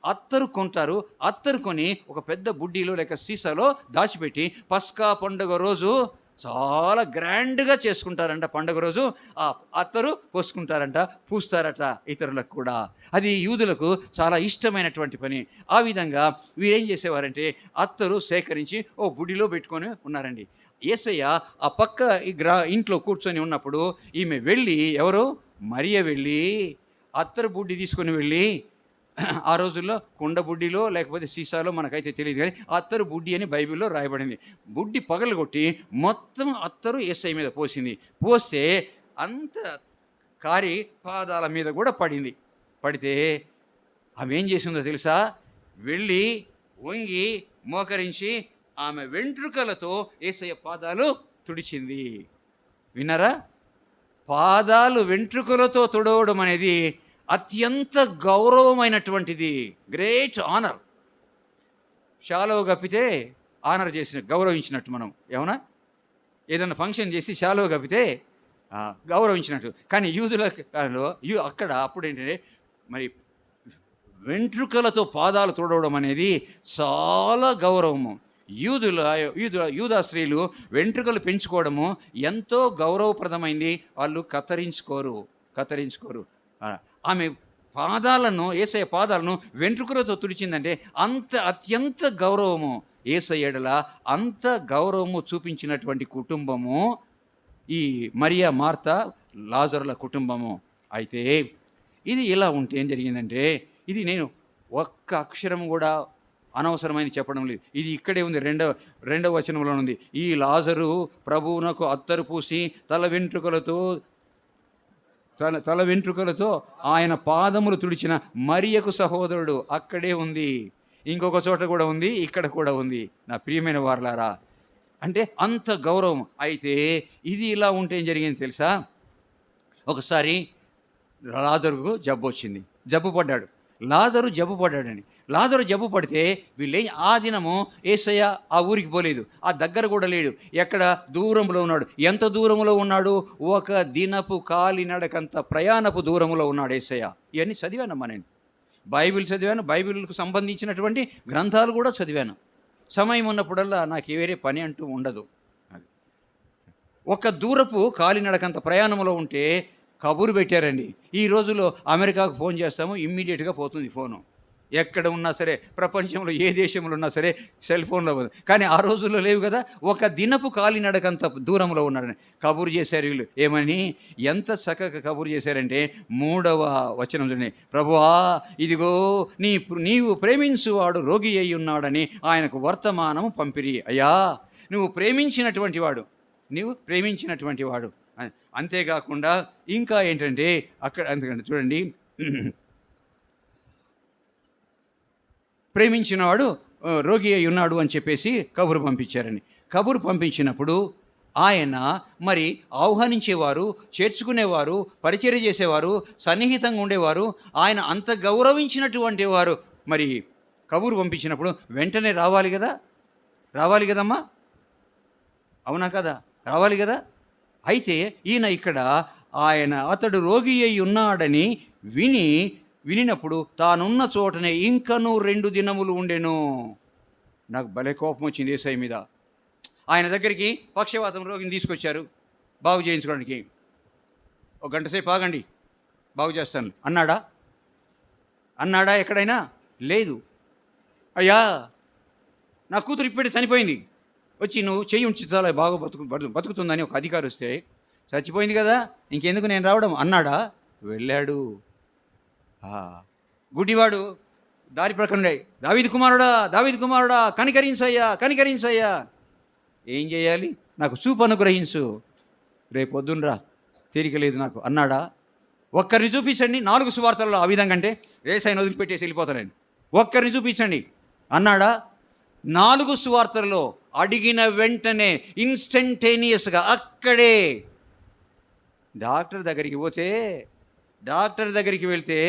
అత్తరు కొంటారు. అత్తరు కొని ఒక పెద్ద బుడ్డీలో లేక సీసాలో దాచిపెట్టి పస్కా పండుగ రోజు చాలా గ్రాండ్గా చేసుకుంటారంట. పండుగ రోజు ఆ అత్తరు పూస్తారట ఇతరులకు కూడా. అది యూదులకు చాలా ఇష్టమైనటువంటి పని. ఆ విధంగా వీరేం చేసేవారంటే అత్తరు సేకరించి ఓ బుడ్డిలో పెట్టుకొని ఉన్నారండి. యేసయ్య ఆ పక్క ఇంట్లో కూర్చొని ఉన్నప్పుడు ఈమె వెళ్ళి, మరియ వెళ్ళి అత్తరు బుడ్డి తీసుకొని వెళ్ళి, ఆ రోజుల్లో కుండ బుడ్డిలో లేకపోతే సీసాలో మనకైతే తెలియదు, కానీ అత్తరు బుడ్డి అని బైబిల్లో రాయబడింది. బుడ్డి పగలగొట్టి మొత్తం అత్తరు యేసయ్య మీద పోస్తే అంత కారి పాదాల మీద కూడా పడితే ఆమె ఏం చేసిందో తెలుసా? వెళ్ళి వంగి మోకరించి ఆమె వెంట్రుకలతో యేసయ్య పాదాలు తుడిచింది. విన్నారా? పాదాలు వెంట్రుకలతో తుడవడం అనేది అత్యంత గౌరవమైనటువంటిది, గ్రేట్ ఆనర్. శాలువ కప్పితే ఆనర్ గౌరవించినట్టు మనం. ఏమన్నా ఏదైనా ఫంక్షన్ చేసి శాలువ కప్పితే గౌరవించినట్టు. కానీ యూదులలో అక్కడ అప్పుడు ఏంటంటే మరి వెంట్రుకలతో పాదాలు తుడవడం అనేది చాలా గౌరవము. యూదా స్త్రీలు వెంట్రుకలు పెంచుకోవడము ఎంతో గౌరవప్రదమైంది. వాళ్ళు కత్తిరించుకోరు. ఆమె యేసయ్య పాదాలను వెంట్రుకలతో తుడిచిందంటే అత్యంత గౌరవము. యేసయ్య ఎడల అంత గౌరవము చూపించినటువంటి కుటుంబము ఈ మరియా, మార్తా, లాజరుల కుటుంబము. అయితే ఇది ఇలా ఉంటే ఏం జరిగిందంటే, ఇది నేను ఒక్క అక్షరం కూడా అనవసరమైంది చెప్పడం లేదు. ఇది ఇక్కడే ఉంది, రెండవ వచనంలో ఉంది. ఈ లాజరు ప్రభువునకు అత్తరు పూసి తల వెంట్రుకలతో ఆయన పాదములు తుడిచిన మరియకు సహోదరుడు. అక్కడే ఉంది, ఇంకొక చోట కూడా ఉంది, ఇక్కడ కూడా ఉంది. నా ప్రియమైన వారలారా, అంటే అంత గౌరవం. అయితే ఇది ఇలా ఉంటే ఏం జరిగింది తెలుసా? ఒకసారి లాజరుకు జబ్బు వచ్చింది. జబ్బు పడ్డాడు. లాజరు జబ్బు పడ్డాడండి. లాజరు జబ్బు పడితే వీళ్ళే ఆ దినము యేసయ్య ఆ ఊరికి పోలేదు, ఆ దగ్గర కూడా లేడు, ఎక్కడ దూరంలో ఉన్నాడు. ఎంత దూరంలో ఉన్నాడు? ఒక దినపు కాలినడకంత ప్రయాణపు దూరంలో ఉన్నాడు యేసయ్య. ఇవన్నీ చదివానమ్మా నేను. బైబిల్ చదివాను, బైబిల్కు సంబంధించినటువంటి గ్రంథాలు కూడా చదివాను. సమయం ఉన్నప్పుడల్లా నాకు వేరే పని అంటూ ఉండదు. ఒక దూరపు కాలినడకంత ప్రయాణంలో ఉంటే కబురు పెట్టారండి. ఈ రోజుల్లో అమెరికాకు ఫోన్ చేస్తాము, ఇమ్మీడియట్గా పోతుంది ఫోను. ఎక్కడ ఉన్నా సరే, ప్రపంచంలో ఏ దేశంలో ఉన్నా సరే సెల్ ఫోన్లో పోతుంది. కానీ ఆ రోజుల్లో లేవు కదా. ఒక దినపు కాలినడకంత దూరంలో ఉన్నాడని కబురు చేశారు వీళ్ళు. ఏమని? ఎంత చక్కగా కబురు చేశారంటే 3వ వచనం చూడండి. ప్రభువా, ఇదిగో నీవు ప్రేమించువాడు రోగి అయి ఉన్నాడని ఆయనకు వర్తమానము పంపిరి. అయ్యా, నువ్వు ప్రేమించినటువంటి వాడు. అంతేకాకుండా ఇంకా ఏంటంటే అక్కడ అందుకంటే చూడండి, ప్రేమించినవాడు రోగి అయి ఉన్నాడు అని చెప్పేసి కబురు పంపించారని. కబురు పంపించినప్పుడు ఆయన మరి ఆహ్వానించేవారు, చేర్చుకునేవారు, పరిచర్య చేసేవారు, సన్నిహితంగా ఉండేవారు. ఆయన అంత గౌరవించినటువంటి వారు మరి కబురు పంపించినప్పుడు వెంటనే రావాలి కదమ్మా, అవునా కదా? రావాలి కదా. అయితే ఈయన ఇక్కడ అతడు రోగి అయి ఉన్నాడని వినినప్పుడు తానున్న చోటనే ఇంకనూ 2 దినములు ఉండెను. నాకు భలే కోపం వచ్చింది యేసయ్య మీద. ఆయన దగ్గరికి పక్షవాతం రోగిని తీసుకొచ్చారు బాగు చేయించుకోవడానికి. 1 గంట సేపు ఆగండి, బాగు చేస్తాను అన్నాడా ఎక్కడైనా? లేదు. అయ్యా, నా కూతురు ఇప్పుడే చనిపోయింది, వచ్చి నువ్వు చెయ్యి ఉంచి చాలా బాగా బతుకుతుందని ఒక అధికారి వస్తే, చచ్చిపోయింది కదా ఇంకెందుకు నేను రావడం అన్నాడా? వెళ్ళాడు. గుడ్డివాడు దారి ప్రక్కనే, దావీదు కుమారుడా కనికరించయ్యా. ఏం చేయాలి? నాకు చూపు అనుగ్రహించు, రేపొద్దునరా, తీరిక లేదు నాకు అన్నాడా? ఒక్కరిని చూపించండి. 4 సువార్తల్లో ఆ విధంగా అంటే యేసయ్యను వదిలిపెట్టేసి వెళ్ళిపోతానండి, ఒక్కరిని చూపించండి అన్నాడా? 4 సువార్తల్లో అడిగిన వెంటనే ఇన్స్టంటేనియస్గా అక్కడే. డాక్టర్ దగ్గరికి వెళ్తే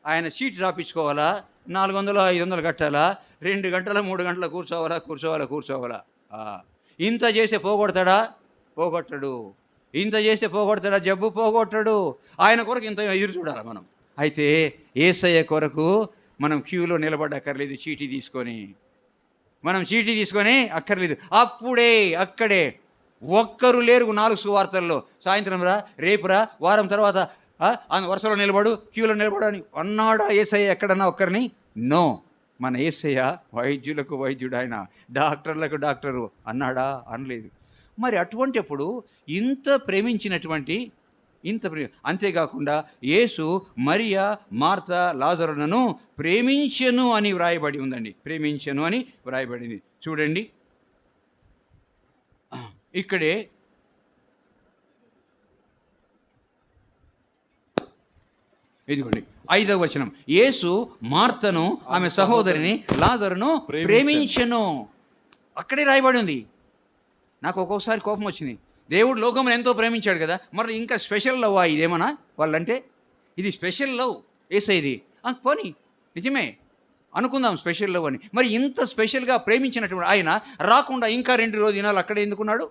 ఆయన సీట్ రాపించుకోవాలా, 400-500 కట్టాలా, 2 గంటల 3 గంటల కూర్చోవాలా. ఇంత చేస్తే పోగొట్టడు. ఇంత చేస్తే పోగొడతాడా? జబ్బు పోగొట్టడు. ఆయన కొరకు ఇంత ఎదురు చూడాలి మనం. అయితే యేసయ్య కొరకు మనం క్యూలో నిలబడక్కర్లేదు, చీటీ తీసుకొని అక్కర్లేదు. అక్కడే ఒక్కరు లేరు 4 సువార్తల్లో. సాయంత్రం రా, రేపు రా, వారం తర్వాత వరుసలో నిలబడు, క్యూలో నిలబడు అని అన్నాడా యేసయ్య ఎక్కడన్నా ఒక్కరిని? నో. మన యేసయ్య వైద్యులకు వైద్యుడు, ఆయన డాక్టర్లకు డాక్టరు అన్నాడా? అనలేదు. మరి అటువంటిప్పుడు ఇంత ప్రేమించినటువంటి అంతేకాకుండా యేసు మరియా, మార్తా, లాజరులను ప్రేమించెను అని వ్రాయబడి ఉందండి. ప్రేమించెను అని వ్రాయబడింది. చూడండి, ఇక్కడే ఇదిగోండి 5వ వచనం. యేసు మార్తను, ఆమె సహోదరిని, లాజరును ప్రేమించెను. అక్కడే రాయబడి ఉంది. నాకు ఒక్కొక్కసారి కోపం వచ్చింది. దేవుడు లోకమును ఎంతో ప్రేమించాడు కదా, మరి ఇంకా స్పెషల్ లవ్ ఇదేమన్నా వాళ్ళంటే? ఇది స్పెషల్ లవ్ యేసయ్యది. పోనీ నిజమే అనుకుందాం స్పెషల్ లవ్ అని. మరి ఇంత స్పెషల్గా ప్రేమించినటువంటి ఆయన రాకుండా ఇంకా 2 దినాలు అక్కడే ఎందుకున్నాడు?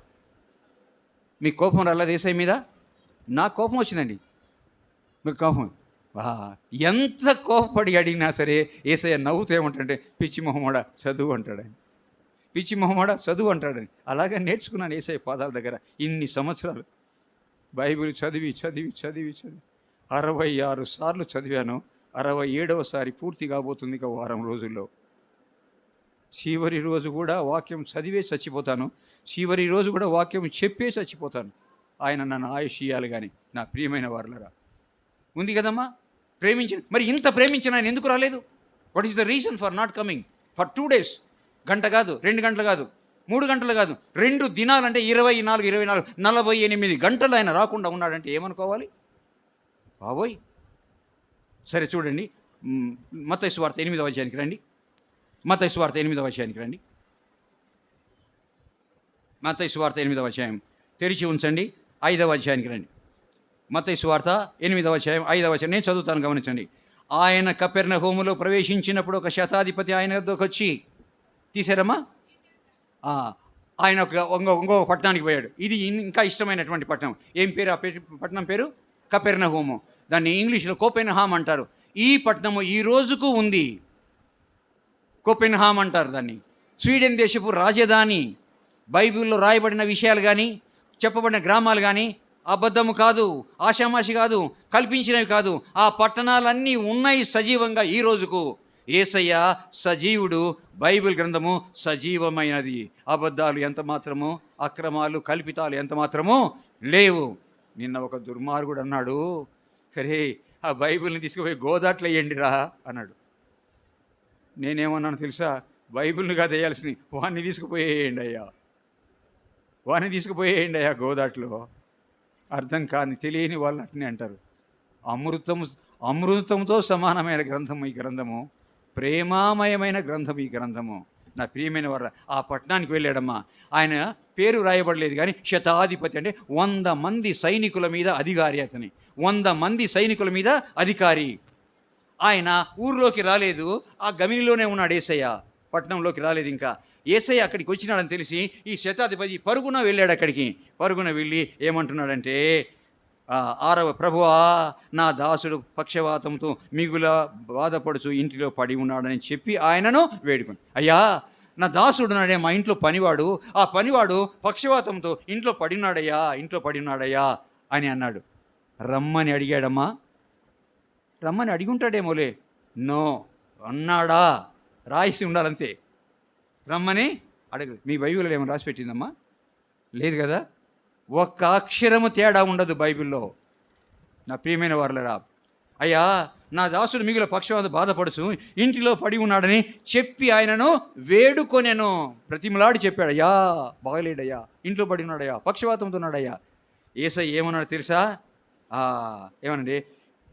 మీకు కోపం రాలేదు యేసయ్య మీద? నాకు కోపం వచ్చిందండి. మీకు కోపం? ఎంత కోపపడి అడిగినా సరే యేసయ్య నవ్వుతూ ఏమంటాడంటే, పిచ్చి మొహమాడ చదువు అంటాడని. అలాగే నేర్చుకున్నాను యేసయ్య పాదాల దగ్గర ఇన్ని సంవత్సరాలు. బైబిల్ చదివి 66 సార్లు చదివాను. 67వ సారి పూర్తి కాబోతుంది ఇక వారం రోజుల్లో. చివరి రోజు కూడా వాక్యం చదివే చచ్చిపోతాను, చివరి రోజు కూడా వాక్యం చెప్పే చచ్చిపోతాను. ఆయన నన్ను ఆయుష్ ఇయ్యాలి. కానీ నా ప్రియమైన వారలరా, ఉంది కదమ్మా ప్రేమించిన. మరి ఇంత ప్రేమించిన ఆయన ఎందుకు రాలేదు? What is the reason for not coming for 2 days? గంట కాదు, 2 గంటలు కాదు, 3 గంటలు కాదు, 2 దినాలంటే 24 48 గంటలు ఆయన రాకుండా ఉన్నాడంటే ఏమనుకోవాలి బాబోయ్. సరే చూడండి, మత్తయి సువార్త 8వ అధ్యాయానికి రండి. మత్తయి సువార్త 8వ అధ్యాయం తెరిచి ఉంచండి. 5వ అధ్యాయానికి రండి. మత్తయి సువార్త 8వ అధ్యాయం 5వ వచనం నేను చదువుతాను, గమనించండి. ఆయన కపెర్నహూములో ప్రవేశించినప్పుడు ఒక శతాధిపతి ఆయన వద్దకు వచ్చి, తీసారమ్మా, ఆయన ఇంకో పట్టణానికి పోయాడు. ఇది ఇంకా ఇష్టమైనటువంటి పట్టణం. ఏం పేరు ఆ పట్టణం పేరు? కపెర్నహూము. దాన్ని ఇంగ్లీష్లో కోపెన్హామ్ అంటారు. ఈ పట్టణము ఈ రోజుకు ఉంది. కోపెన్హామ్ అంటారు దాన్ని. స్వీడన్ దేశపు రాజధాని. బైబిల్లో రాయబడిన విషయాలు కానీ, చెప్పబడిన గ్రామాలు కానీ అబద్ధము కాదు, ఆషామాషి కాదు, కల్పించినవి కాదు. ఆ పట్టణాలన్నీ ఉన్నాయి సజీవంగా ఈ రోజుకు. యేసయ్య సజీవుడు, బైబిల్ గ్రంథము సజీవమైనది. అబద్ధాలు ఎంత మాత్రము, అక్రమాలు కల్పితాలు ఎంత మాత్రము లేవు. నిన్న ఒక దుర్మార్గుడు అన్నాడు, సరే ఆ బైబిల్ని తీసుకుపోయి గోదాట్లో వేయండిరా అన్నాడు. నేనేమన్నాను తెలుసా? బైబిల్ని కాదు వేయాల్సింది, వాడిని తీసుకుపోయేయండి అయ్యా, వాడిని తీసుకుపోయేయండి అయ్యా గోదాట్లో. అర్థం కాని తెలియని వాళ్ళు అట్నే అంటారు. అమృతంతో సమానమైన గ్రంథము ఈ గ్రంథము, ప్రేమామయమైన గ్రంథం ఈ గ్రంథము. నా ప్రియమైన వారు, ఆ పట్టణానికి వెళ్ళాడమ్మా. ఆయన పేరు రాయబడలేదు కానీ శతాధిపతి, అంటే 100 మంది సైనికుల మీద అధికారి. అతని 100 మంది సైనికుల మీద అధికారి. ఆయన ఊర్లోకి రాలేదు, ఆ గమినిలోనే ఉన్నాడు యేసయ్య. పట్టణంలోకి రాలేదు ఇంకా. యేసయ్య అక్కడికి వచ్చినాడని తెలిసి ఈ శతాధిపతి పరుగున వెళ్ళాడు అక్కడికి. పరుగున వెళ్ళి ఏమంటున్నాడంటే, ప్రభువా, నా దాసుడు పక్షవాతంతో మిగుల బాధపడుచు ఇంటిలో పడి ఉన్నాడని చెప్పి ఆయనను వేడుకుని, అయ్యా నా దాసుడు నాడే మా ఇంట్లో పనివాడు, ఆ పనివాడు పక్షవాతంతో ఇంట్లో పడినాడయ్యా అని అన్నాడు. రమ్మని అడిగాడమ్మా. రమ్మని అడిగి ఉంటాడేమోలే. నో అన్నాడా? రాసి ఉండాలంతే. రమ్మని అడగ. మీ బైబిల్లో ఏమైనా రాసి పెట్టిందమ్మా? లేదు కదా. ఒక్క అక్షరము తేడా ఉండదు బైబిల్లో. నా ప్రియమైన వారులరా, అయ్యా నా దాసుడు మిగిలిన పక్షవాద బాధపడుచు ఇంటిలో పడి ఉన్నాడని చెప్పి ఆయనను వేడుకొనెను. ప్రతిమలాడి చెప్పాడు, అయ్యా బాగలేడయ్యా, ఇంట్లో పడి ఉన్నాడయ్యా, పక్షవాతంతో ఉన్నాడయ్యా. యేసయ్య ఏమన్నాడు తెలుసా? ఏమనండి,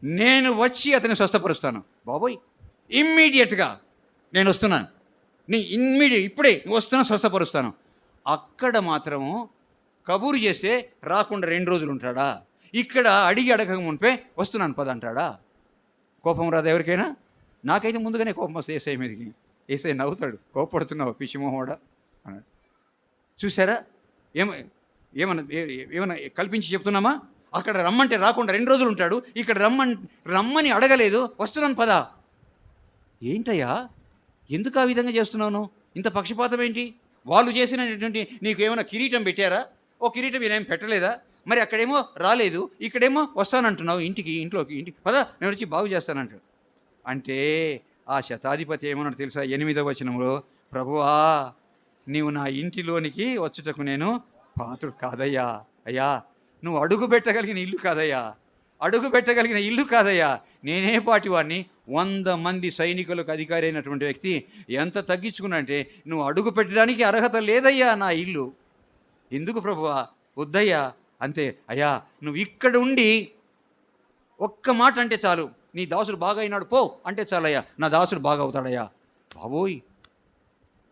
నేను వచ్చి అతన్ని స్వస్థపరుస్తాను. బాబోయ్, ఇమ్మీడియట్గా నేను వస్తున్నాను, ఇప్పుడే వస్తున్నా, స్వస్థపరుస్తాను. అక్కడ మాత్రము కబూరు చేస్తే రాకుండా 2 రోజులు ఉంటాడా? ఇక్కడ అడిగి అడగక మునిపే వస్తున్నాను పద అంటాడా? కోపం రాదు ఎవరికైనా? నాకైతే ముందుగానే కోపం వస్తే యేసయ్య మీదకి. యేసయ్య నవ్వుతాడు, కోపడుతున్నావు పిచ్చిమోహోడా అన్నాడు. చూసారా? ఏమన్నా కల్పించి చెప్తున్నామా? అక్కడ రమ్మంటే రాకుండా 2 రోజులు ఉంటాడు, ఇక్కడ రమ్మని అడగలేదు, వస్తున్నాను పదా. ఏంటయ్యా, ఎందుకు ఆ విధంగా చేస్తున్నాను? ఇంత పక్షపాతం ఏంటి? వాళ్ళు చేసినటువంటి నీకు ఏమైనా కిరీటం పెట్టారా? ఓ కిరీటం నేనేం పెట్టలేదా? మరి అక్కడేమో రాలేదు, ఇక్కడేమో వస్తానంటున్నావు ఇంట్లోకి పద, నేను వచ్చి బాగు చేస్తానంటాడు. అంటే ఆ శతాధిపతి ఏమన్నాడు తెలుసా? 8వ వచనంలో, ప్రభువా నీవు నా ఇంటిలోనికి వచ్చుటకు నేను పాత్రుడు కాదయ్యా. అయ్యా నువ్వు అడుగు పెట్టగలిగిన ఇల్లు కాదయ్యా, నేనే పాటి వాడిని. 100 మంది సైనికులకు అధికారి అయినటువంటి వ్యక్తి ఎంత తగ్గించుకున్నా అంటే, నువ్వు అడుగు పెట్టడానికి అర్హత లేదయ్యా నా ఇల్లు. ఎందుకు ప్రభువా? వద్దయ్యా. అంతే అయ్యా, నువ్వు ఇక్కడ ఉండి ఒక్క మాట అంటే చాలు, నీ దాసుడు బాగా అయినాడు పో అంటే చాలయ్యా, నా దాసుడు బాగా అవుతాడయ్యా. బాబోయ్,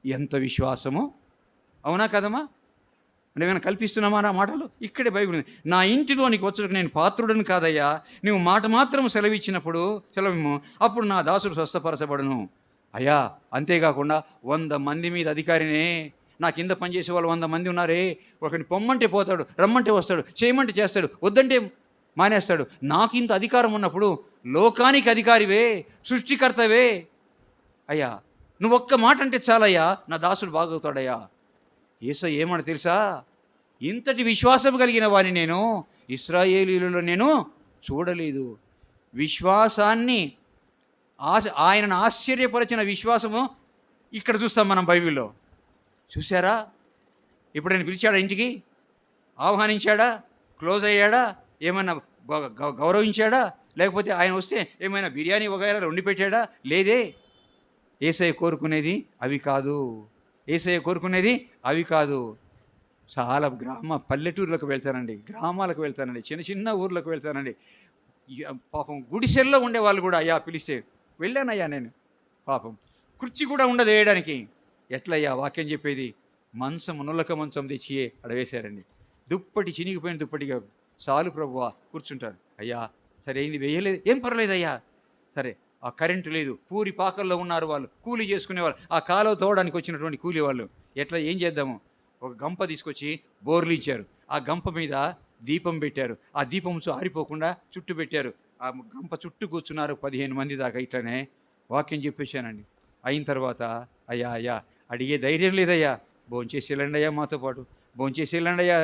ఎంత విశ్వాసము! అవునా కదమ్మా? అంటే ఏమైనా కల్పిస్తున్నామా నా మాటలు? ఇక్కడే బైబిల్ ఉంది. నా ఇంటిలోనికి వచ్చుటకు నేను పాత్రుడను కాదయ్యా, నువ్వు మాట మాత్రం సెలవిచ్చినప్పుడు అప్పుడు నా దాసుడు స్వస్థపరచబడును. అయ్యా అంతేకాకుండా 100 మంది మీద అధికారినే. నా కింద పనిచేసే వాళ్ళు 100 మంది ఉన్నారే. ఒకరిని పొమ్మంటే పోతాడు, రమ్మంటే వస్తాడు, చేయమంటే చేస్తాడు, వద్దంటే మానేస్తాడు. నాకు ఇంత అధికారం ఉన్నప్పుడు లోకానికి అధికారివే, సృష్టికర్తవే అయ్యా, నువ్వు ఒక్క మాట అంటే చాలయ్యా, నా దాసుడు బాగవుతాడయ్యా. యేసయ్య ఏమన్నా తెలుసా? ఇంతటి విశ్వాసం కలిగిన వారిని నేను ఇశ్రాయేలీయులలో నేను చూడలేదు. విశ్వాసాన్ని ఆయనను ఆశ్చర్యపరిచిన విశ్వాసము ఇక్కడ చూస్తాం మనం బైబిల్లో. చూసారా? ఇప్పుడు నేను పిలిచాడా, ఇంటికి ఆహ్వానించాడా, క్లోజ్ అయ్యాడా, ఏమైనా గౌరవించాడా? లేకపోతే ఆయన వస్తే ఏమైనా బిర్యానీ వగైరా వండి పెట్టాడా? లేదే. యేసయ్య కోరుకునేది అవి కాదు. చాలా పల్లెటూర్లకు వెళ్తానండి, గ్రామాలకు వెళ్తానండి, చిన్న ఊర్లకు వెళ్తానండి. పాపం గుడిసెల్లో ఉండేవాళ్ళు కూడా అయ్యా పిలిస్తే వెళ్ళానయ్యా నేను. పాపం కుర్చీ కూడా ఉండదు వేయడానికి. ఎట్లయ్యా వాక్యం చెప్పేది? నులక మంచం తెచ్చి అడవేశారండి. చినిగిపోయిన దుప్పటిగా చాలు ప్రభువా కూర్చుంటారు. అయ్యా సరే అయింది, వేయలేదు, ఏం పర్లేదయ్యా. సరే ఆ కరెంటు లేదు, పూరి పాకల్లో ఉన్నారు వాళ్ళు, కూలీ చేసుకునేవాళ్ళు, ఆ కాలువ తోవడానికి వచ్చినటువంటి కూలీ వాళ్ళు. ఎట్లా ఏం చేద్దాము? ఒక గంప తీసుకొచ్చి బోర్లు ఇచ్చారు, ఆ గంప మీద దీపం పెట్టారు, ఆ దీపం ఆరిపోకుండా చుట్టూ పెట్టారు, ఆ గంప చుట్టూ కూర్చున్నారు 15 మంది దాకా. ఇట్లనే వాక్యం చెప్పేశానండి. అయిన తర్వాత అయ్యా అయ్యా అడిగే ధైర్యం లేదయ్యా, భోంచేసి వెళ్ళండి అయ్యా మాతో పాటు, భోంచేసి వెళ్ళండి అయ్యా,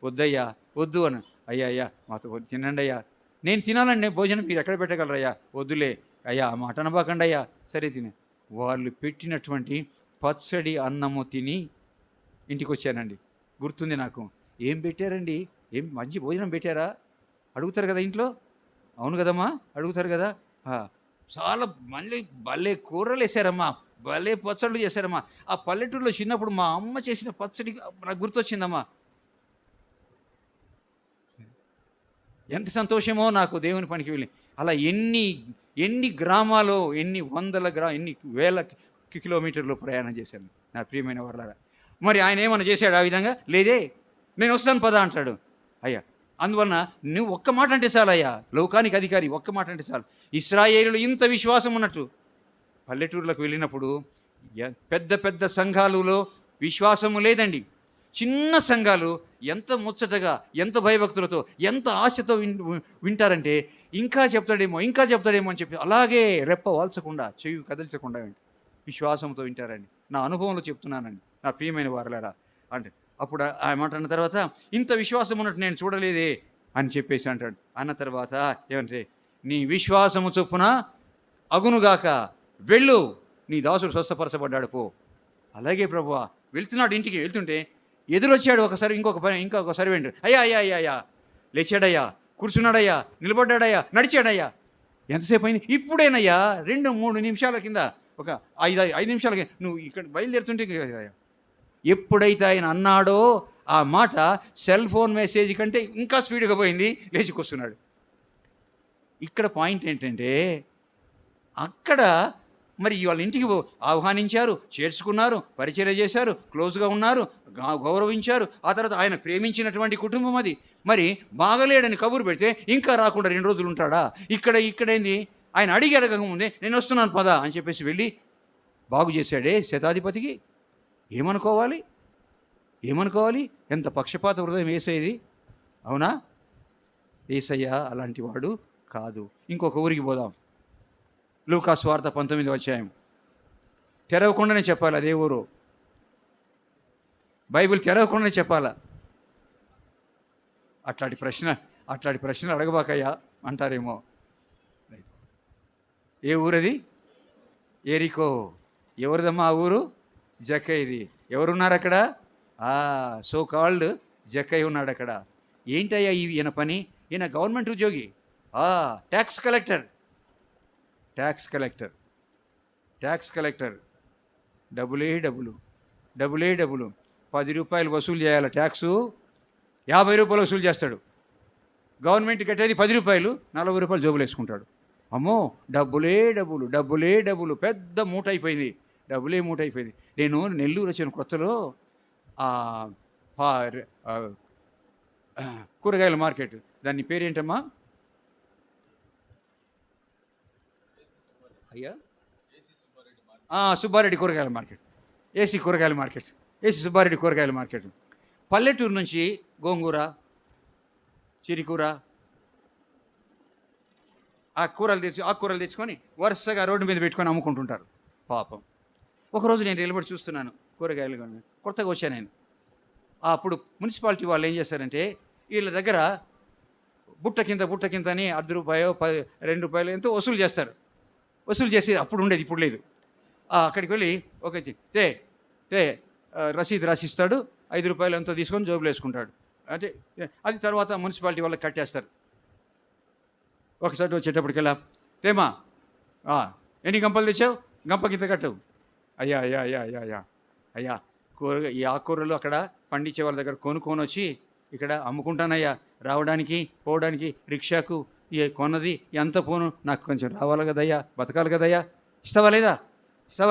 వద్దయ్యా వద్దు అని, అయ్యా అయ్యా మాతో పాటు తినండి అయ్యా, నేను తినాలండి భోజనం, మీరు ఎక్కడ పెట్టగలరయ్యా, వద్దులే అయ్యా మాట అనబాకండి అయ్యా, సరే తిని. వాళ్ళు పెట్టినటువంటి పచ్చడి అన్నము తిని ఇంటికి వచ్చానండి. గుర్తుంది నాకు. ఏం పెట్టారండి, ఏం మంచి భోజనం పెట్టారా అడుగుతారు కదా ఇంట్లో, అవును కదమ్మా అడుగుతారు కదా. చాలా మళ్ళీ భలే కూరలు వేసారమ్మా, భలే పచ్చళ్ళు చేశారమ్మా. ఆ పల్లెటూరులో చిన్నప్పుడు మా అమ్మ చేసిన పచ్చడి నాకు గుర్తొచ్చిందమ్మా. ఎంత సంతోషమో నాకు దేవుని పనికి వెళ్ళి. అలా ఎన్ని గ్రామాలు, ఎన్ని వేల కిలోమీటర్లు ప్రయాణం చేశాను నా ప్రియమైన వాళ్ళారా. మరి ఆయన ఏమన్నా చేశాడు ఆ విధంగా? లేదే. నేను వస్తాను పదా అంటాడు. అయ్యా అందువలన నువ్వు ఒక్క మాట అంటే చాలు అయ్యా, లోకానికి అధికారి, ఒక్క మాట అంటే చాలు. ఇశ్రాయేలులో ఇంత విశ్వాసం ఉన్నట్టు పల్లెటూరులకు వెళ్ళినప్పుడు పెద్ద పెద్ద సంఘాలలో విశ్వాసము లేదండి. చిన్న సంఘాలు ఎంత ముచ్చటగా, ఎంత భయభక్తులతో, ఎంత ఆశతో వింటారంటే ఇంకా చెప్తాడేమో అని చెప్పి అలాగే రెప్ప వాల్చకుండా, చెయ్యి కదిల్చకుండా విశ్వాసంతో వింటారండి. నా అనుభవంలో చెప్తున్నానండి నా ప్రియమైన వారలారా. అంటే అప్పుడు ఆ మాట అన్న తర్వాత ఇంత విశ్వాసం ఉన్నట్టు నేను చూడలేదే అని చెప్పేసి అంటాడు. అన్న తర్వాత ఏమంటే, నీ విశ్వాసము చొప్పున అగునుగాక, వెళ్ళు, నీ దాసుడు స్వస్థపరచబడ్డాడు పో. అలాగే ప్రభువా. వెళ్తున్నాడు, ఇంటికి వెళ్తుంటే ఎదురొచ్చాడు ఒకసారి, ఇంకొకసారి వెంటాడు. అయ్యా అయ్యా అయ్యా అయ్యా లేచాడయ్యా, కూర్చున్నాడయ్యా, నిలబడ్డాడయ్యా, నడిచాడయ్యా. ఎంతసేపు అయింది? ఇప్పుడేనయ్యా 2-3 నిమిషాల కింద, ఒక 5 నిమిషాలకి నువ్వు ఇక్కడ బయలుదేరుతుంటే. ఎప్పుడైతే ఆయన అన్నాడో ఆ మాట సెల్ ఫోన్ మెసేజ్ కంటే ఇంకా స్పీడ్గా పోయింది, లేచికొస్తున్నాడు. ఇక్కడ పాయింట్ ఏంటంటే, అక్కడ మరి వాళ్ళ ఇంటికి ఆహ్వానించారు, చేర్చుకున్నారు, పరిచర్య చేశారు, క్లోజ్గా ఉన్నారు, గౌరవించారు. ఆ తర్వాత ఆయన ప్రేమించినటువంటి కుటుంబం అది. మరి బాగలేడని కబురు పెడితే ఇంకా రాకుండా 2 రోజులు ఉంటాడా? ఇక్కడేంది, ఆయన అడిగి అడగకముందే నేను వస్తున్నాను పదా అని చెప్పేసి వెళ్ళి బాగు చేశాడే శతాధిపతికి. ఏమనుకోవాలి? ఎంత పక్షపాత హృదయం యేసయ్యది, అవునా? యేసయ్య అలాంటి వాడు కాదు. ఇంకొక ఊరికి పోదాం. లూకా సువార్త 19వ అధ్యాయం. తెరవకుండానే చెప్పాలి అదే ఊరు, బైబిల్ తెరవకుండానే చెప్పాలా. అట్లాంటి ప్రశ్న అడగబాకయ్యా అంటారేమో. ఏ ఊరది? ఎరికో. ఎవరిదమ్మా ఆ ఊరు? జక్కయ్యది. ఎవరున్నారు అక్కడ? సో కాల్డ్ జక్కయ్య ఉన్నాడు అక్కడ. ఏంటయ్యా ఈయన పని? ఈయన గవర్నమెంట్ ఉద్యోగి, ట్యాక్స్ కలెక్టర్. డబ్బులే డబ్బులు 10 రూపాయలు వసూలు చేయాలి ట్యాక్సు, 50 రూపాయలు వసూలు చేస్తాడు. గవర్నమెంట్ కట్టేది 10 రూపాయలు, 40 రూపాయలు జోబులు వేసుకుంటాడు. అమ్మో, డబ్బులే డబ్బులు, పెద్ద మూట అయిపోయింది, డబ్బులే మూట అయిపోయింది. నేను నెల్లూరు వచ్చిన కొత్తలో కూరగాయల మార్కెట్, దాని పేరేంటమ్మా అయ్యా? సుబ్బారెడ్డి కూరగాయల మార్కెట్, ఏసీ సుబ్బారెడ్డి కూరగాయల మార్కెట్. పల్లెటూరు నుంచి గోంగూర, చిరికూర, ఆకుకూరలు తెచ్చుకొని వరుసగా రోడ్డు మీద పెట్టుకొని అమ్ముకుంటుంటారు పాపం. ఒకరోజు నేను నిలబడి చూస్తున్నాను కూరగాయలు, కొత్తగా వచ్చాను నేను. అప్పుడు మున్సిపాలిటీ వాళ్ళు ఏం చేశారంటే, వీళ్ళ దగ్గర బుట్ట కింద అని 10 రూపాయో 2 రూపాయలు ఎంతో వసూలు చేసి అప్పుడు ఉండేది, ఇప్పుడు లేదు. అక్కడికి వెళ్ళి ఒక రసీదు రాసిస్తాడు, 5 రూపాయలు ఎంతో తీసుకొని జోబులు వేసుకుంటాడు. అంటే అది తర్వాత మున్సిపాలిటీ వాళ్ళకి కట్టేస్తారు. ఒకసారి వచ్చేటప్పటికెళ్ళా, తేమా ఎన్ని గంపలు తెచ్చావు? గంప కింద కట్టవు. అయ్యా ఈ ఆకుకూరలు అక్కడ పండించే వాళ్ళ దగ్గర కొనుక్కొని వచ్చి ఇక్కడ అమ్ముకుంటానయ్యా, రావడానికి పోవడానికి రిక్షాకు కొన్నది ఎంత పోను, నాకు కొంచెం రావాలి కదయ్యా, బతకాలి కదయ్యా, ఇస్తావా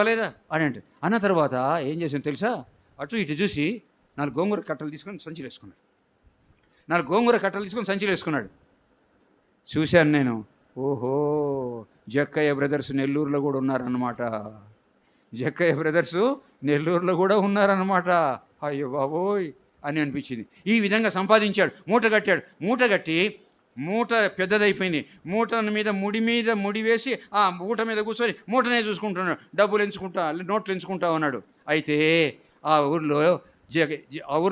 లేదా అని అంటే. అన్న తర్వాత ఏం చేసాను తెలుసా? అటు ఇటు చూసి 4 గోంగూర కట్టలు తీసుకొని సంచిలో వేసుకున్నాడు. చూశాను నేను. ఓహో, జక్కయ్య బ్రదర్స్ నెల్లూరులో కూడా ఉన్నారన్నమాట. జక్కయ్య బ్రదర్సు నెల్లూరులో కూడా ఉన్నారన్నమాట. అయ్యో బాబోయ్ అని అనిపించింది. ఈ విధంగా సంపాదించాడు, మూట కట్టాడు. మూట కట్టి మూట పెద్దదైపోయింది. మూట మీద ముడి వేసి ఆ మూట మీద కూర్చొని మూటనే చూసుకుంటున్నాడు. డబ్బులు ఎంచుకుంటా, నోట్లు ఎంచుకుంటా ఉన్నాడు. అయితే ఆ ఊరిలో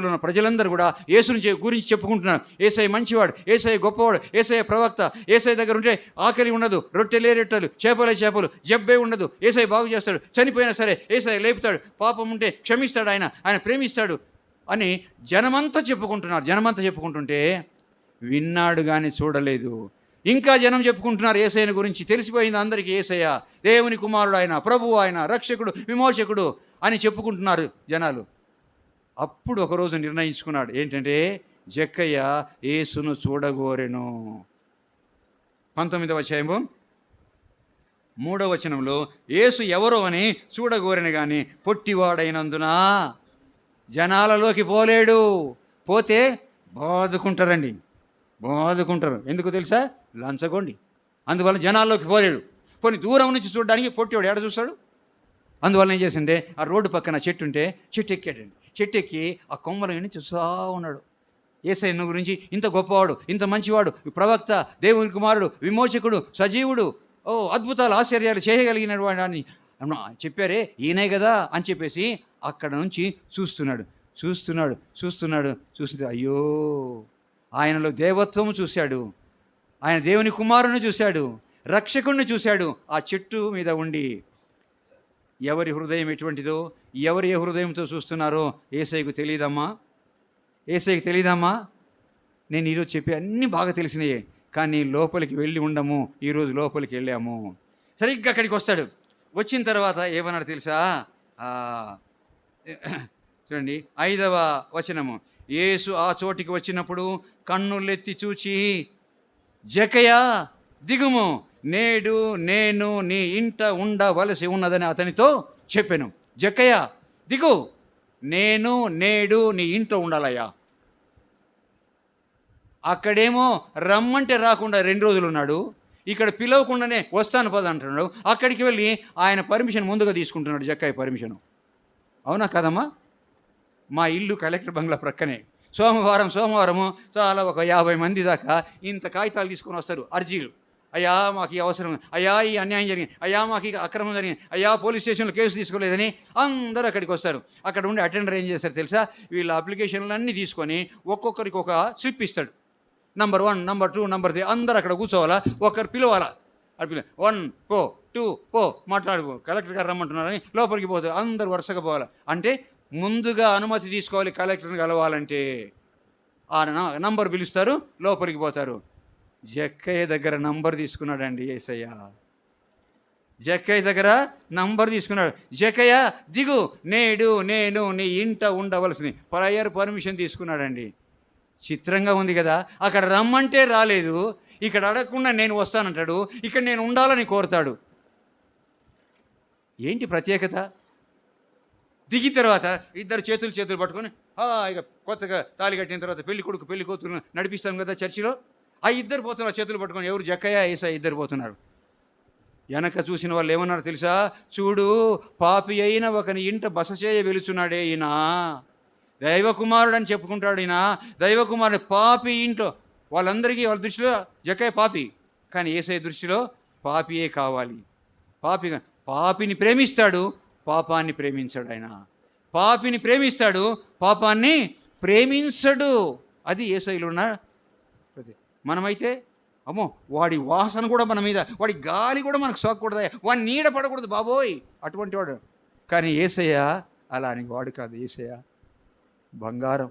ఉన్న ప్రజలందరూ కూడా యేసుని గురించి చెప్పుకుంటున్నారు. యేసయ్య మంచివాడు, యేసయ్య గొప్పవాడు, యేసయ్య ప్రవక్త, యేసయ్య దగ్గర ఉంటే ఆకలి ఉండదు, రొట్టెలే రొట్టెలు, చేపలు, జబ్బే ఉండదు, యేసయ్య బాగు చేస్తాడు, చనిపోయినా సరే యేసయ్య లేపుతాడు, పాపం ఉంటే క్షమిస్తాడు, ఆయన ప్రేమిస్తాడు అని జనమంతా చెప్పుకుంటుంటే విన్నాడు కానీ చూడలేదు. ఇంకా జనం చెప్పుకుంటున్నారు యేసయ్యని గురించి. తెలిసిపోయింది అందరికీ యేసయ్య దేవుని కుమారుడు, ఆయన ప్రభువు, ఆయన రక్షకుడు, విమోచకుడు అని చెప్పుకుంటున్నారు జనాలు. అప్పుడు ఒకరోజు నిర్ణయించుకున్నాడు. ఏంటంటే జక్కయ్య యేసును చూడగోరెను. 19వ అధ్యాయము 3వ వచనంలో యేసు ఎవరో అని చూడగోరెను కానీ పొట్టివాడైనందున జనాలలోకి పోలేడు. పోతే బాదుకుంటారు. ఎందుకు తెలుసా? లంచగొండి. అందువల్ల జనాల్లోకి పోలేడు. కొన్ని దూరం నుంచి చూడడానికి పొట్టివాడు ఏడ చూస్తాడు. అందువల్ల ఏం చేసిండే, ఆ రోడ్డు పక్కన చెట్టు ఉంటే చెట్టు ఎక్కాడండి. చెట్టు ఎక్కి ఆ కొమ్మలని చూస్తూ ఉన్నాడు. యేసయ్య గురించి ఇంత గొప్పవాడు, ఇంత మంచివాడు, ప్రవక్త, దేవుని కుమారుడు, విమోచకుడు, సజీవుడు, అద్భుతాలు ఆశ్చర్యాలు చేయగలిగిన వాడు అని చెప్పారే, ఈయనే కదా అని చెప్పేసి అక్కడ నుంచి చూస్తుంటే అయ్యో, ఆయనలో దేవత్వం చూశాడు, ఆయన దేవుని కుమారుని చూశాడు, రక్షకుడిని చూశాడు. ఆ చెట్టు మీద ఉండి ఎవరి హృదయం ఎటువంటిదో, ఎవరు ఏ హృదయంతో చూస్తున్నారో యేసయ్యకు తెలియదమ్మా. నేను ఈరోజు చెప్పే అన్నీ బాగా తెలిసినాయే, కానీ లోపలికి వెళ్ళి ఉండము. ఈరోజు లోపలికి వెళ్ళాము. సరిగ్గా అక్కడికి వస్తాడు. వచ్చిన తర్వాత ఏమన్నాడు తెలుసా? చూడండి 5వ వచనము. యేసు ఆ చోటికి వచ్చినప్పుడు కన్నులెత్తి చూచి, జక్కయ్య దిగుము, నేడు నేను నీ ఇంట ఉండవలసి ఉన్నదని అతనితో చెప్పాను. జక్కయ్య దిగు, నేడు నీ ఇంట్లో ఉండాలయ్యా. అక్కడేమో రమ్మంటే రాకుండా 2 రోజులు ఉన్నాడు. ఇక్కడ పిలవకుండానే వస్తాను పద అంటున్నాడు. అక్కడికి వెళ్ళి ఆయన పర్మిషన్ ముందుగా తీసుకుంటున్నాడు, జక్కయ్య పర్మిషను. అవునా కదమ్మా? మా ఇల్లు కలెక్టర్ బంగ్లా ప్రక్కనే. సోమవారము చాలా ఒక 50 మంది దాకా ఇంత కాగితాలు తీసుకొని వస్తారు, అర్జీలు. అయ్యా మాకు ఈ అవసరం, అయ్యా ఈ అన్యాయం జరిగింది, అయ్యా మాకు ఈ అక్రమం జరిగింది, అయ్యా పోలీస్ స్టేషన్లో కేసు తీసుకోలేదని అందరూ అక్కడికి వస్తారు. అక్కడ ఉండి అటెండర్ ఏం చేస్తారు తెలుసా? వీళ్ళ అప్లికేషన్లన్నీ తీసుకొని ఒక్కొక్కరికి ఒక స్లిప్ ఇస్తాడు. నంబర్ 1, నంబర్ 2, నంబర్ 3 అందరూ అక్కడ కూర్చోవాలా, ఒకరు పిలవాలా. 1 పో, 2 పో, మాట్లాడుకో, కలెక్టర్ గారు రమ్మంటున్నారని లోపలికి పోతారు. అందరు వరుసగా పోవాలి. అంటే ముందుగా అనుమతి తీసుకోవాలి కలెక్టర్ని కలవాలంటే. ఆ నంబర్ పిలుస్తారు, లోపలికి పోతారు. జక్కయ్య దగ్గర నంబర్ తీసుకున్నాడండి యేసయ్య. జక్కయ్య దగ్గర నంబర్ తీసుకున్నాడు. జక్కయ్య దిగు, నేడు నేను నీ ఇంట ఉండవలసింది. ప్రయర్ పర్మిషన్ తీసుకున్నాడండి. చిత్రంగా ఉంది కదా. అక్కడ రమ్మంటే రాలేదు, ఇక్కడ అడగకుండా నేను వస్తానంటాడు, ఇక్కడ నేను ఉండాలని కోరుతాడు. ఏంటి ప్రత్యేకత? దిగిన తర్వాత ఇద్దరు చేతులు పట్టుకొని ఇక కొత్తగా తాళి కట్టిన తర్వాత పెళ్లి కొడుకు పెళ్లి కూతురు నడిపిస్తాం కదా చర్చిలో. ఆ ఇద్దరు పోతున్నారు చేతులు పట్టుకొని. ఎవరు? జక్కయ్య, యేసయ్య ఇద్దరు పోతున్నారు. వెనక చూసిన వాళ్ళు ఏమన్నారు తెలుసా? చూడు, పాపి అయిన ఒకని ఇంట బస చేయ వెలుచున్నాడే ఈయన, దైవకుమారుడు అని చెప్పుకుంటాడు ఈయన, దైవకుమారుడు. పాపి ఇంట్లో వాళ్ళ దృష్టిలో జక్కయ్య పాపి, కానీ యేసయ్య దృష్టిలో పాపియే కావాలి. పాపిని ప్రేమిస్తాడు, పాపాన్ని ప్రేమించాడు. ఆయన పాపిని ప్రేమిస్తాడు, పాపాన్ని ప్రేమించడు. అది యేసయ్యలో ఉన్న. మనమైతే అమ్మో, వాడి వాసన కూడా మన మీద, వాడి గాలి కూడా మనకు సోకకూడదు, వాడి నీడ పడకూడదు బాబోయ్, అటువంటి వాడు. కానీ యేసయ్య అలా అని వాడు కాదు. యేసయ్య బంగారం.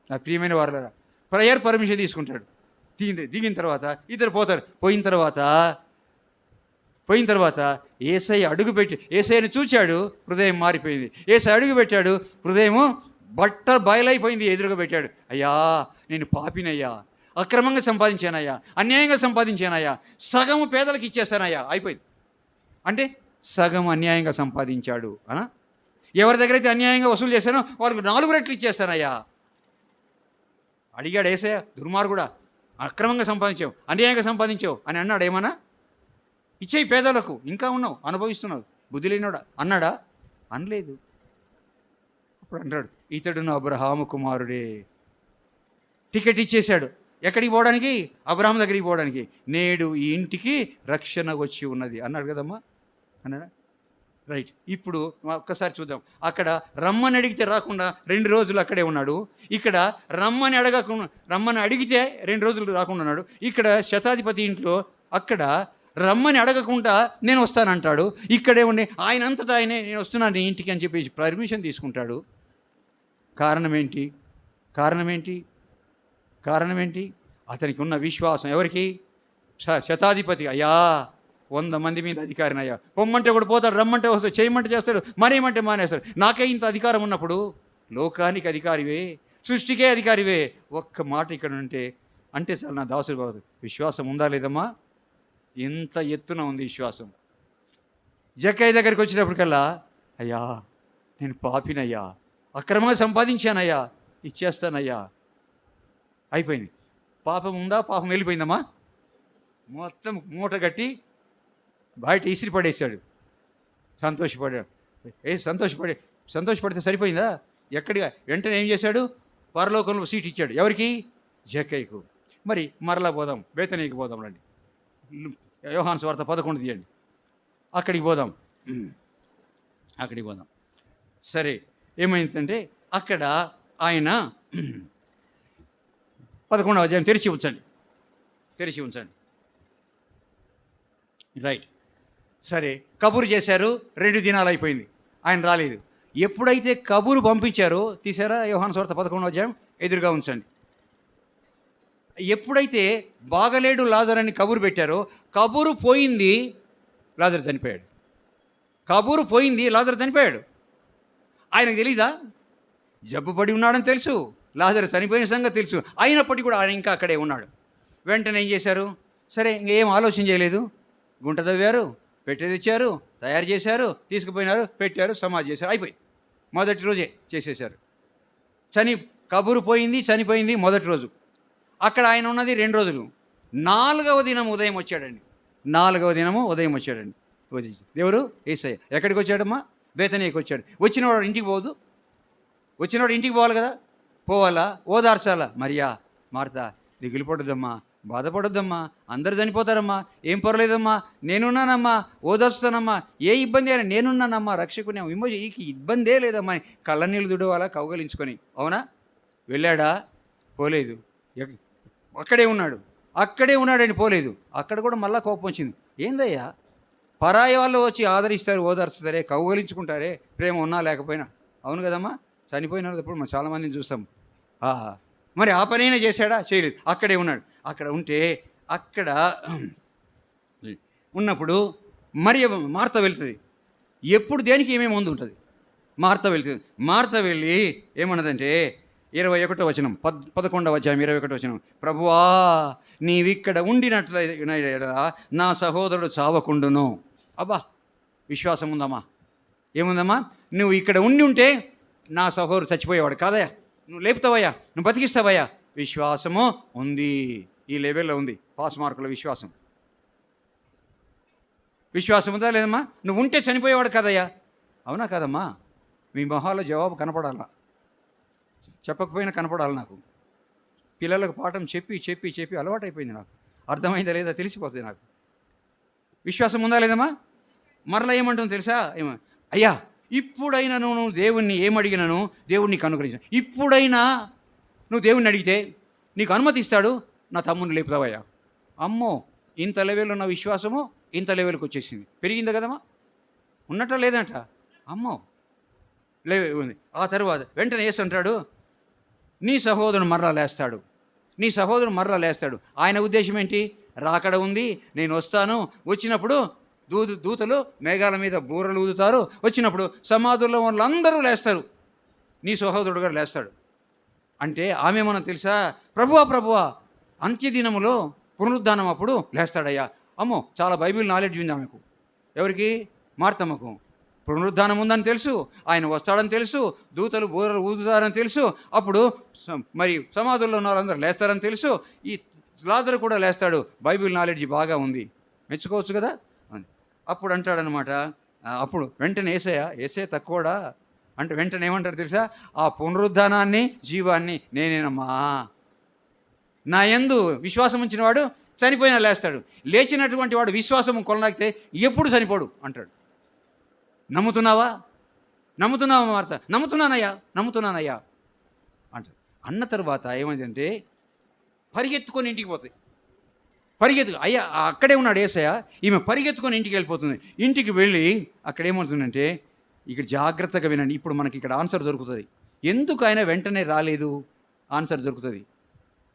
నా ప్రియమైన వారులారా, ప్రేయర్ పర్మిషన్ తీసుకుంటాడు. దిగిన తర్వాత ఇద్దరు పోతారు. పోయిన తర్వాత యేసయ్య అడుగుపెట్టి, యేసయ్యను చూచాడు, హృదయం మారిపోయింది. యేసయ్య అడుగు పెట్టాడు, హృదయము బయలైపోయింది. ఎదురుగా పెట్టాడు. అయ్యా నేను పాపినయ్యా, అక్రమంగా సంపాదించానయ్యా, అన్యాయంగా సంపాదించానయ్యా, సగము పేదలకు ఇచ్చేస్తానయ్యా. అయిపోయింది. అంటే సగం అన్యాయంగా సంపాదించాడు అనా? ఎవరి దగ్గర అయితే అన్యాయంగా వసూలు చేశానో వాళ్ళకి 4 రెట్లు ఇచ్చేస్తానయ్యా అడిగాడు యేసయ్య. దుర్మార్గుడా, అక్రమంగా సంపాదించావు, అన్యాయంగా సంపాదించావు అని అన్నాడు. ఏమన్నా ఇచ్చేయి పేదలకు, ఇంకా ఉన్నావు, అనుభవిస్తున్నావు, బుద్ధి లేనివాడా అన్నాడా? అనలేదు. అప్పుడు అంటాడు, ఇతడును అబ్రహాము కుమారుడే. టికెట్ ఇచ్చేశాడు. ఎక్కడికి పోవడానికి? అబ్రహాం దగ్గరికి పోవడానికి. నేడు ఈ ఇంటికి రక్షణ వచ్చి ఉన్నది అన్నాడు కదమ్మా, అన్నాడా? రైట్. ఇప్పుడు ఒక్కసారి చూద్దాం. అక్కడ రమ్మని అడిగితే రాకుండా 2 రోజులు అక్కడే ఉన్నాడు. ఇక్కడ రమ్మని అడిగితే 2 రోజులు రాకుండా ఉన్నాడు. ఇక్కడ శతాధిపతి ఇంట్లో అక్కడ రమ్మని అడగకుండా నేను వస్తానంటాడు. ఇక్కడే ఉండి ఆయన అంతటా ఆయనే నేను వస్తున్నాను నీ ఇంటికి అని చెప్పేసి పర్మిషన్ తీసుకుంటాడు. కారణం ఏంటి? కారణం ఏంటి? అతనికి ఉన్న విశ్వాసం. ఎవరికి? శతాధిపతి. అయ్యా 100 మంది మీద అధికారిని అయ్యా, పొమ్మంటే కూడా పోతాడు, రమ్మంటే వస్తాడు, చేయమంటే చేస్తాడు, మరేమంటే మానేస్తాడు. నాకే ఇంత అధికారం ఉన్నప్పుడు, లోకానికి అధికారివే, సృష్టికే అధికారివే, ఒక్క మాట ఇక్కడ అంటే సార్ నా దాసుడు బాబు. విశ్వాసం ఉందా లేదమ్మా? ఎంత ఎత్తున ఉంది విశ్వాసం. జక్కయ్య దగ్గరికి వచ్చినప్పటికల్లా, అయ్యా నేను పాపినయ్యా, అక్రమంగా సంపాదించానయ్యా, ఇచ్చేస్తానయ్యా. అయిపోయింది. పాపం ఉందా? పాపం వెళ్ళిపోయిందమ్మా. మొత్తం మూట కట్టి బయట ఇసిరి పడేశాడు. సంతోషపడాడు. సంతోషపడితే సరిపోయిందా? ఎక్కడిగా వెంటనే ఏం చేశాడు? పరలోకంలో సీట్ ఇచ్చాడు. ఎవరికి? జక్కయ్యకు. మరి మరలా పోదాం, బేతనీకి పోదాం రండి. యోహాను సువార్త 11 తీయండి. అక్కడికి పోదాం. సరే, ఏమైందంటే అక్కడ ఆయన 11వ అధ్యాయం తెరిచి ఉంచండి. రైట్. సరే, కబురు చేశారు. 2 దినాలు అయిపోయింది, ఆయన రాలేదు. ఎప్పుడైతే కబురు పంపించారో, తీసారా యోహాను సువార్త 11వ అధ్యాయం ఎదురుగా ఉంచండి. ఎప్పుడైతే బాగలేడు లాజరు అని కబురు పెట్టారో, కబురు పోయింది, లాజరు చనిపోయాడు. ఆయనకు తెలీదా? జబ్బుపడి ఉన్నాడని తెలుసు, లాజరు చనిపోయిన సంగతి తెలుసు. అయినప్పటికీ కూడా ఆయన ఇంకా అక్కడే ఉన్నాడు. వెంటనే ఏం చేశారు? సరే, ఇంకేం ఆలోచన చేయలేదు. గుంట తవ్వారు, పెట్టేది ఇచ్చారు, తయారు చేశారు, తీసుకుపోయినారు, పెట్టారు, సమాధి చేశారు. అయిపోయింది. మొదటి రోజే చేసేశారు. కబురు పోయింది, చనిపోయింది మొదటి రోజు. అక్కడ ఆయన ఉన్నది 2 రోజులు. 4వ దినం ఉదయం వచ్చాడండి. దేవుడు యేసయ్య ఎక్కడికి వచ్చాడమ్మా? బేతనీకి వచ్చాడు. వచ్చినవాడు ఇంటికి పోవాలి కదా, పోవాలా, ఓదార్చాలా. మరియా, మార్తా, దిగులు పడొద్దమ్మా, బాధపడొద్దమ్మా, అందరు చనిపోతారమ్మా, ఏం పర్లేదమ్మా, నేనున్నానమ్మా, ఓదార్చుతానమ్మా, ఏ ఇబ్బంది అయినా నేనున్నానమ్మా, రక్షకుని విమోచనకి ఇబ్బందే లేదమ్మా. కళ్ళనీళ్ళు దుడవాలా కౌగలించుకొని. అవునా? వెళ్ళాడా? పోలేదు. అక్కడే ఉన్నాడని పోలేదు. అక్కడ కూడా మళ్ళా కోపం వచ్చింది. ఏందయ్యా, పరాయి వాళ్ళు వచ్చి ఆదరిస్తారు, ఓదార్చుతారే, కౌగలించుకుంటారే, ప్రేమ ఉన్నా లేకపోయినా. అవును కదమ్మా? చనిపోయినప్పుడు మనం చాలామందిని చూస్తాం. మరి ఆ పనైనా చేశాడా? చేయలేదు. అక్కడే ఉన్నాడు. అక్కడ ఉంటే అక్కడ ఉన్నప్పుడు మరి మార్త వెళ్తుంది. ఎప్పుడు దేనికి ఏమేమి ముందు ఉంటుంది? మార్త వెళ్ళి ఏమన్నదంటే 21వ వచనం, 11వ అధ్యాయం 21వ వచనం, ప్రభువా నీవిక్కడ ఉండినట్లయినా నా సహోదరుడు చావకుండును. అబ్బా, విశ్వాసం ఉందమ్మా. ఏముందమ్మా? నువ్వు ఇక్కడ ఉంటే నా సహోదరుడు చచ్చిపోయేవాడు కాదయ్యా, నువ్వు లేపుతావయ్యా, నువ్వు బతికిస్తావయ్యా. విశ్వాసము ఉంది. ఈ లెవెల్లో ఉంది. పాస్ మార్కుల విశ్వాసం ఉందా లేదమ్మా? నువ్వు ఉంటే చనిపోయేవాడు కదయ్యా. అవునా కాదమ్మా? మీ మొహాల్లో జవాబు కనపడాలా, చెప్పకపోయినా కనపడాలి. నాకు పిల్లలకు పాఠం చెప్పి అలవాటైపోయింది. నాకు అర్థమైందా లేదా తెలిసిపోతుంది. నాకు విశ్వాసం ఉందా లేదమ్మా? మరలా ఏమంటుంది తెలుసా? అయ్యా ఇప్పుడైనా నువ్వు దేవుణ్ణి ఏమడిగినను దేవుణ్ణి అనుగ్రహించాను. ఇప్పుడైనా నువ్వు దేవుణ్ణి అడిగితే నీకు అనుమతి ఇస్తాడు, నా తమ్ముని లేపుతావయ్యా. అమ్మో, ఇంత లెవెల్లో ఉన్న విశ్వాసము ఇంత లెవెల్కి వచ్చేసింది. పెరిగిందా కదమ్మా? ఉన్నట్ట లేదంట? అమ్మో ఉంది. ఆ తర్వాత వెంటనే యేసు అంటాడు, నీ సహోదరుడు మరలా లేస్తాడు. ఆయన ఉద్దేశం ఏంటి? రాకడ ఉంది, నేను వస్తాను, వచ్చినప్పుడు దూతలు మేఘాల మీద బూరలు ఊదుతారు, వచ్చినప్పుడు సమాధుల్లో వాళ్ళందరూ లేస్తారు, నీ సహోదరుడు గారు లేస్తాడు. అంటే ఆమె మనం తెలుసా? ప్రభువా అంత్యదినములో పునరుద్ధానం అప్పుడు లేస్తాడయ్యా. అమ్మో, చాలా బైబిల్ నాలెడ్జ్ ఉంది ఆమెకు. ఎవరికి? మార్తమ్మకు. పునరుద్ధానం ఉందని తెలుసు, ఆయన వస్తాడని తెలుసు, దూతలు బూరలు ఊదుతారని తెలుసు, అప్పుడు మరి సమాధుల్లో ఉన్న వాళ్ళందరూ లేస్తారని తెలుసు, ఈ లాజరు కూడా లేస్తాడు. బైబిల్ నాలెడ్జ్ బాగా ఉంది, మెచ్చుకోవచ్చు కదా. అప్పుడు అంటాడనమాట, అప్పుడు వెంటనే ఏసయ్య తక్కువడా అంటే వెంటనే ఏమంటాడు తెలుసా, ఆ పునరుద్ధానాన్ని జీవాన్ని నేనేనమ్మా, నా యందు విశ్వాసం ఉంచిన వాడు చనిపోయినా లేస్తాడు, లేచినటువంటి వాడు విశ్వాసం కొనలేకపోతే ఎప్పుడు చనిపోడు అంటాడు. నమ్ముతున్నావా మార్త? నమ్ముతున్నానయ్యా అంటాడు. అన్న తర్వాత ఏమైందంటే పరిగెత్తుకొని ఇంటికి పోతాయి. అయ్యా అక్కడే ఉన్నాడు యేసయ్య, ఈమె పరిగెత్తుకొని ఇంటికి వెళ్ళిపోతుంది. ఇంటికి వెళ్ళి అక్కడ ఏమవుతుందంటే, ఇక్కడ జాగ్రత్తగా వినండి, ఇప్పుడు మనకి ఇక్కడ ఆన్సర్ దొరుకుతుంది. ఎందుకు ఆయన వెంటనే రాలేదు ఆన్సర్ దొరుకుతుంది.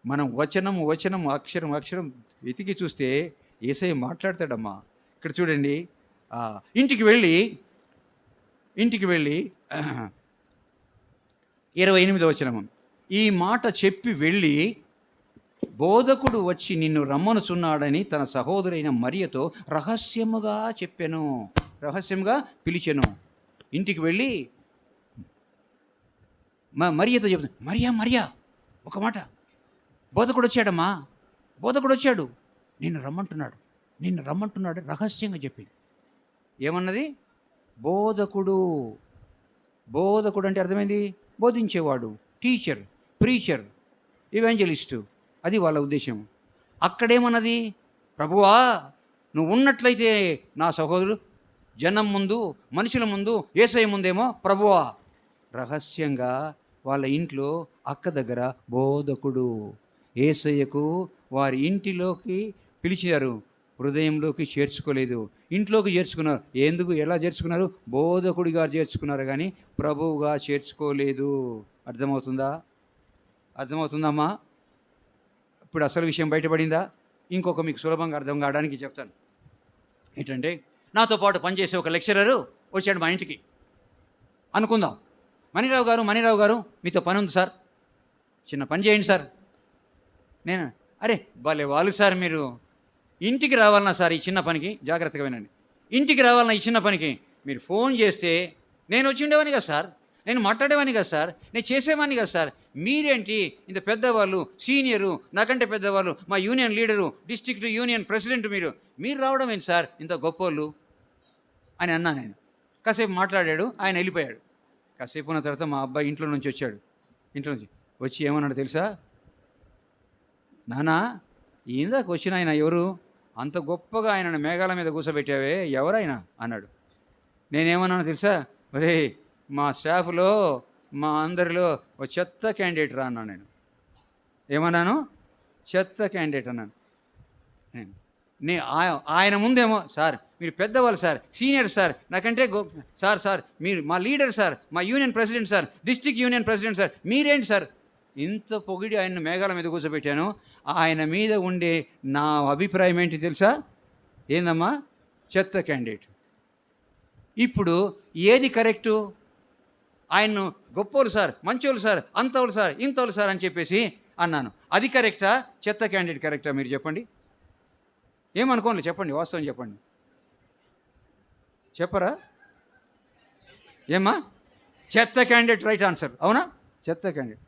మనం వచనం అక్షరం వెతికి చూస్తే యేసయ్య మాట్లాడతాడమ్మా. ఇక్కడ చూడండి, ఇంటికి వెళ్ళి 28వ వచనము, ఈ మాట చెప్పి వెళ్ళి బోధకుడు వచ్చి నిన్ను రమ్మనుచున్నాడని తన సహోదరైన మరియతో రహస్యముగా పిలిచెను. ఇంటికి వెళ్ళి మరియతో చెప్తాను, మరియా ఒక మాట, బోధకుడు వచ్చాడు, నిన్ను రమ్మంటున్నాడు రహస్యంగా చెప్పింది. ఏమన్నది? బోధకుడు అంటే అర్థమైంది, బోధించేవాడు, టీచర్, ప్రీచర్, ఇవాంజలిస్టు, అది వాళ్ళ ఉద్దేశం. అక్కడేమన్నది, ప్రభువా నువ్వు ఉన్నట్లయితే నా సహోదరుడు జనం ముందు, మనుషుల ముందు, యేసయ్య ముందేమో ప్రభువా, రహస్యంగా వాళ్ళ ఇంట్లో అక్క దగ్గర బోధకుడు. యేసయ్యకు వారి ఇంటిలోకి పిలిచారు, హృదయంలోకి చేర్చుకోలేదు. ఇంట్లోకి చేర్చుకున్నారు. ఎలా చేర్చుకున్నారు? బోధకుడిగా చేర్చుకున్నారు, కానీ ప్రభువుగా చేర్చుకోలేదు. అర్థమవుతుందమ్మా? ఇప్పుడు అసలు విషయం బయటపడిందా? ఇంకొక మీకు సులభంగా అర్థం కావడానికి చెప్తాను. ఏంటంటే, నాతో పాటు పనిచేసే ఒక లెక్చరరు వచ్చాడు మా ఇంటికి అనుకుందాం. మణిరావు గారు మీతో పని ఉంది సార్, చిన్న పని చేయండి సార్. నేను అరే భలే వాళ్ళు సార్, మీరు ఇంటికి రావాలన్నా సార్ ఈ చిన్న పనికి, జాగ్రత్తగా వినండి, ఇంటికి రావాలన్నా ఈ చిన్న పనికి మీరు ఫోన్ చేస్తే నేను వచ్చి ఉండేవాని కదా సార్, నేను మాట్లాడేవాని కదా సార్, నేను చేసేవాని కదా సార్. మీరేంటి ఇంత పెద్దవాళ్ళు, సీనియరు, నాకంటే పెద్దవాళ్ళు, మా union leader, district union president, మీరు రావడం ఏంటి సార్ ఇంత గొప్పోళ్ళు అని అన్నా నేను. కాసేపు మాట్లాడాడు, ఆయన వెళ్ళిపోయాడు. కాసేపు ఉన్న తర్వాత మా అబ్బాయి ఇంట్లో నుంచి వచ్చి ఏమన్నాడు తెలుసా, నానా ఇందాక వచ్చిన ఆయన ఎవరు, అంత గొప్పగా ఆయనను మేఘాల మీద కూర్చోబెట్టావే, ఎవరైనా అన్నాడు. నేనేమన్నాను తెలుసా, ఒరే మా స్టాఫ్లో మా అందరిలో ఓ చెత్త క్యాండిడేట్ రా అన్నాను. నేను ఏమన్నాను? చెత్త క్యాండిడేట్ అన్నాను. ఆయన ముందేమో సార్ మీరు పెద్దవాళ్ళు సార్, సీనియర్ సార్, నాకంటే సార్ మీరు మా లీడర్ సార్, మా union president sir, district union president sir, మీరేంటి సార్ ఇంత పొగిడి ఆయన మేఘాల మీద కూర్చోబెట్టాను. ఆయన మీద ఉండే నా అభిప్రాయం ఏంటి తెలుసా? ఏందమ్మా? చెత్త క్యాండిడేట్. ఇప్పుడు ఏది కరెక్టు? ఆయన్ను గొప్పోళ్ళు సార్, మంచోళ్ళు సార్, అంతోళ్ళు సార్, ఇంతోళ్ళు సార్ అని చెప్పేసి అన్నాను. అది కరెక్టా? చెత్త క్యాండిడేట్ కరెక్టా? మీరు చెప్పండి. ఏమనుకోండి, చెప్పండి, వాస్తవం చెప్పండి. చెప్పరా? ఏమ్మా? చెత్త క్యాండిడేట్ రైట్ ఆన్సర్. అవునా? చెత్త క్యాండిడేట్.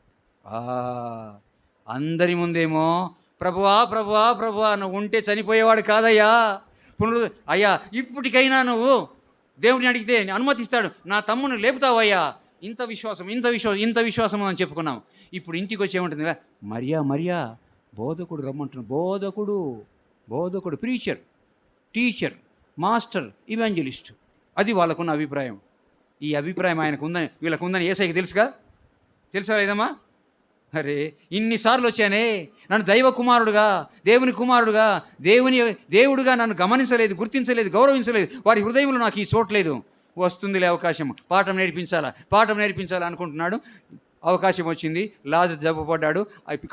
అందరి ముందేమో ప్రభువా నువ్వు ఉంటే చనిపోయేవాడు కాదయ్యా, అయ్యా ఇప్పటికైనా నువ్వు దేవుడిని అడిగితే అనుమతిస్తాడు, నా తమ్ముని లేపుతావయ్యా, ఇంత విశ్వాసం అని చెప్పుకున్నాం. ఇప్పుడు ఇంటికి వచ్చి ఏముంటుంది? మరియా బోధకుడు రమ్మంటున్నాడు. బోధకుడు ప్రీచర్, టీచర్, మాస్టర్, ఇవాంజలిస్ట్, అది వాళ్ళకున్న అభిప్రాయం. ఈ అభిప్రాయం వీళ్ళకు ఉందని యేసయ్యకి తెలుసా లేదమ్మా? అరే ఇన్నిసార్లు వచ్చానే, నన్ను దైవ కుమారుడుగా, దేవుని కుమారుడుగా, దేవుడుగా నన్ను గమనించలేదు, గుర్తించలేదు, గౌరవించలేదు. వారి హృదయంలో నాకు ఈ చోట్లేదు. వస్తుందిలే అవకాశం, పాఠం నేర్పించాలా అనుకుంటున్నాడు. అవకాశం వచ్చింది. లాజరు జబ్బుపడ్డాడు,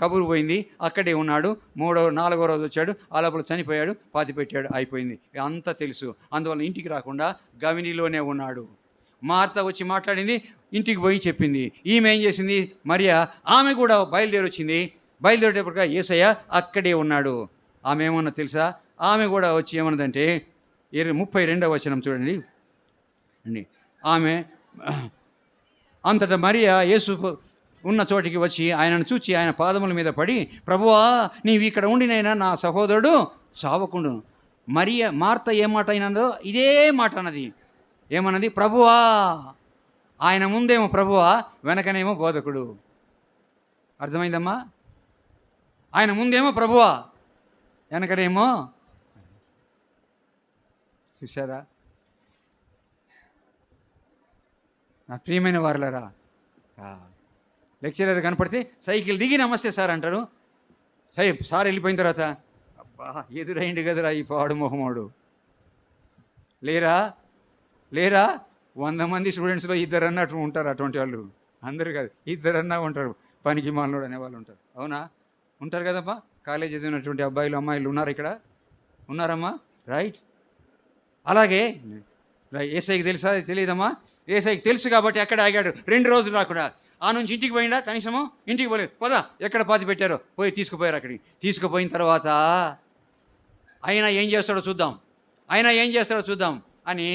కబురు పోయింది, అక్కడే ఉన్నాడు. 4వ రోజు వచ్చాడు, ఆ లోపల చనిపోయాడు, పాతిపెట్టాడు, అయిపోయింది. అంతా తెలుసు. అందువల్ల ఇంటికి రాకుండా గవినిలోనే ఉన్నాడు. మార్త వచ్చి మాట్లాడింది, ఇంటికి పోయి చెప్పింది. ఈమె ఏం చేసింది? మరియా, ఆమె కూడా బయలుదేరేటప్పటిగా యేసయ్య అక్కడే ఉన్నాడు. ఆమె ఏమన్నా తెలుసా? ఆమె కూడా వచ్చి ఏమన్నదంటే 32వ వచనం చూడండి. ఆమె అంతటా మరియా యేసు ఉన్న చోటికి వచ్చి ఆయనను చూచి ఆయన పాదముల మీద పడి, ప్రభువా నీవు ఇక్కడ ఉండినైనా నా సహోదరుడు చావకుండును. మార్త ఏ మాట అయినదో ఇదే మాట అన్నది. ఏమన్నది? ప్రభువా. ఆయన ముందేమో ప్రభువా, వెనకనేమో బోధకుడు. అర్థమైందమ్మా? ఆయన ముందేమో ప్రభువా, వెనకనేమో. చూసారా నా ప్రియమైన వారలారా? లెక్చరర్ కనపడితే సైకిల్ దిగి నమస్తే సార్ అంటారు. సార్ వెళ్ళిపోయిన తర్వాత అబ్బా ఎదురైంది కదరా ఈ పాడు మొహమోడు. లేరా 100 మంది స్టూడెంట్స్లో 2 అన్నట్టు ఉంటారు అటువంటి వాళ్ళు. అందరు కాదు, 2 ఉంటారు పనికి మాలోడు అనే వాళ్ళు ఉంటారు. అవునా? ఉంటారు కదమ్మా. కాలేజ్ చదివినటువంటి అబ్బాయిలు అమ్మాయిలు ఉన్నారు ఇక్కడ, ఉన్నారమ్మా? రైట్. అలాగే ఏసైకి తెలుసా? తెలియదమ్మా. ఏసైకి తెలుసు కాబట్టి అక్కడ ఆగాడు 2 రోజులు రాకుండా. ఆ నుంచి ఇంటికి పోయిందా? కనీసము ఇంటికి పోలేదు. పదా ఎక్కడ పాతి పెట్టారో పోయి తీసుకుపోయారు. అక్కడికి తీసుకుపోయిన తర్వాత ఆయన ఏం చేస్తాడో చూద్దాం అని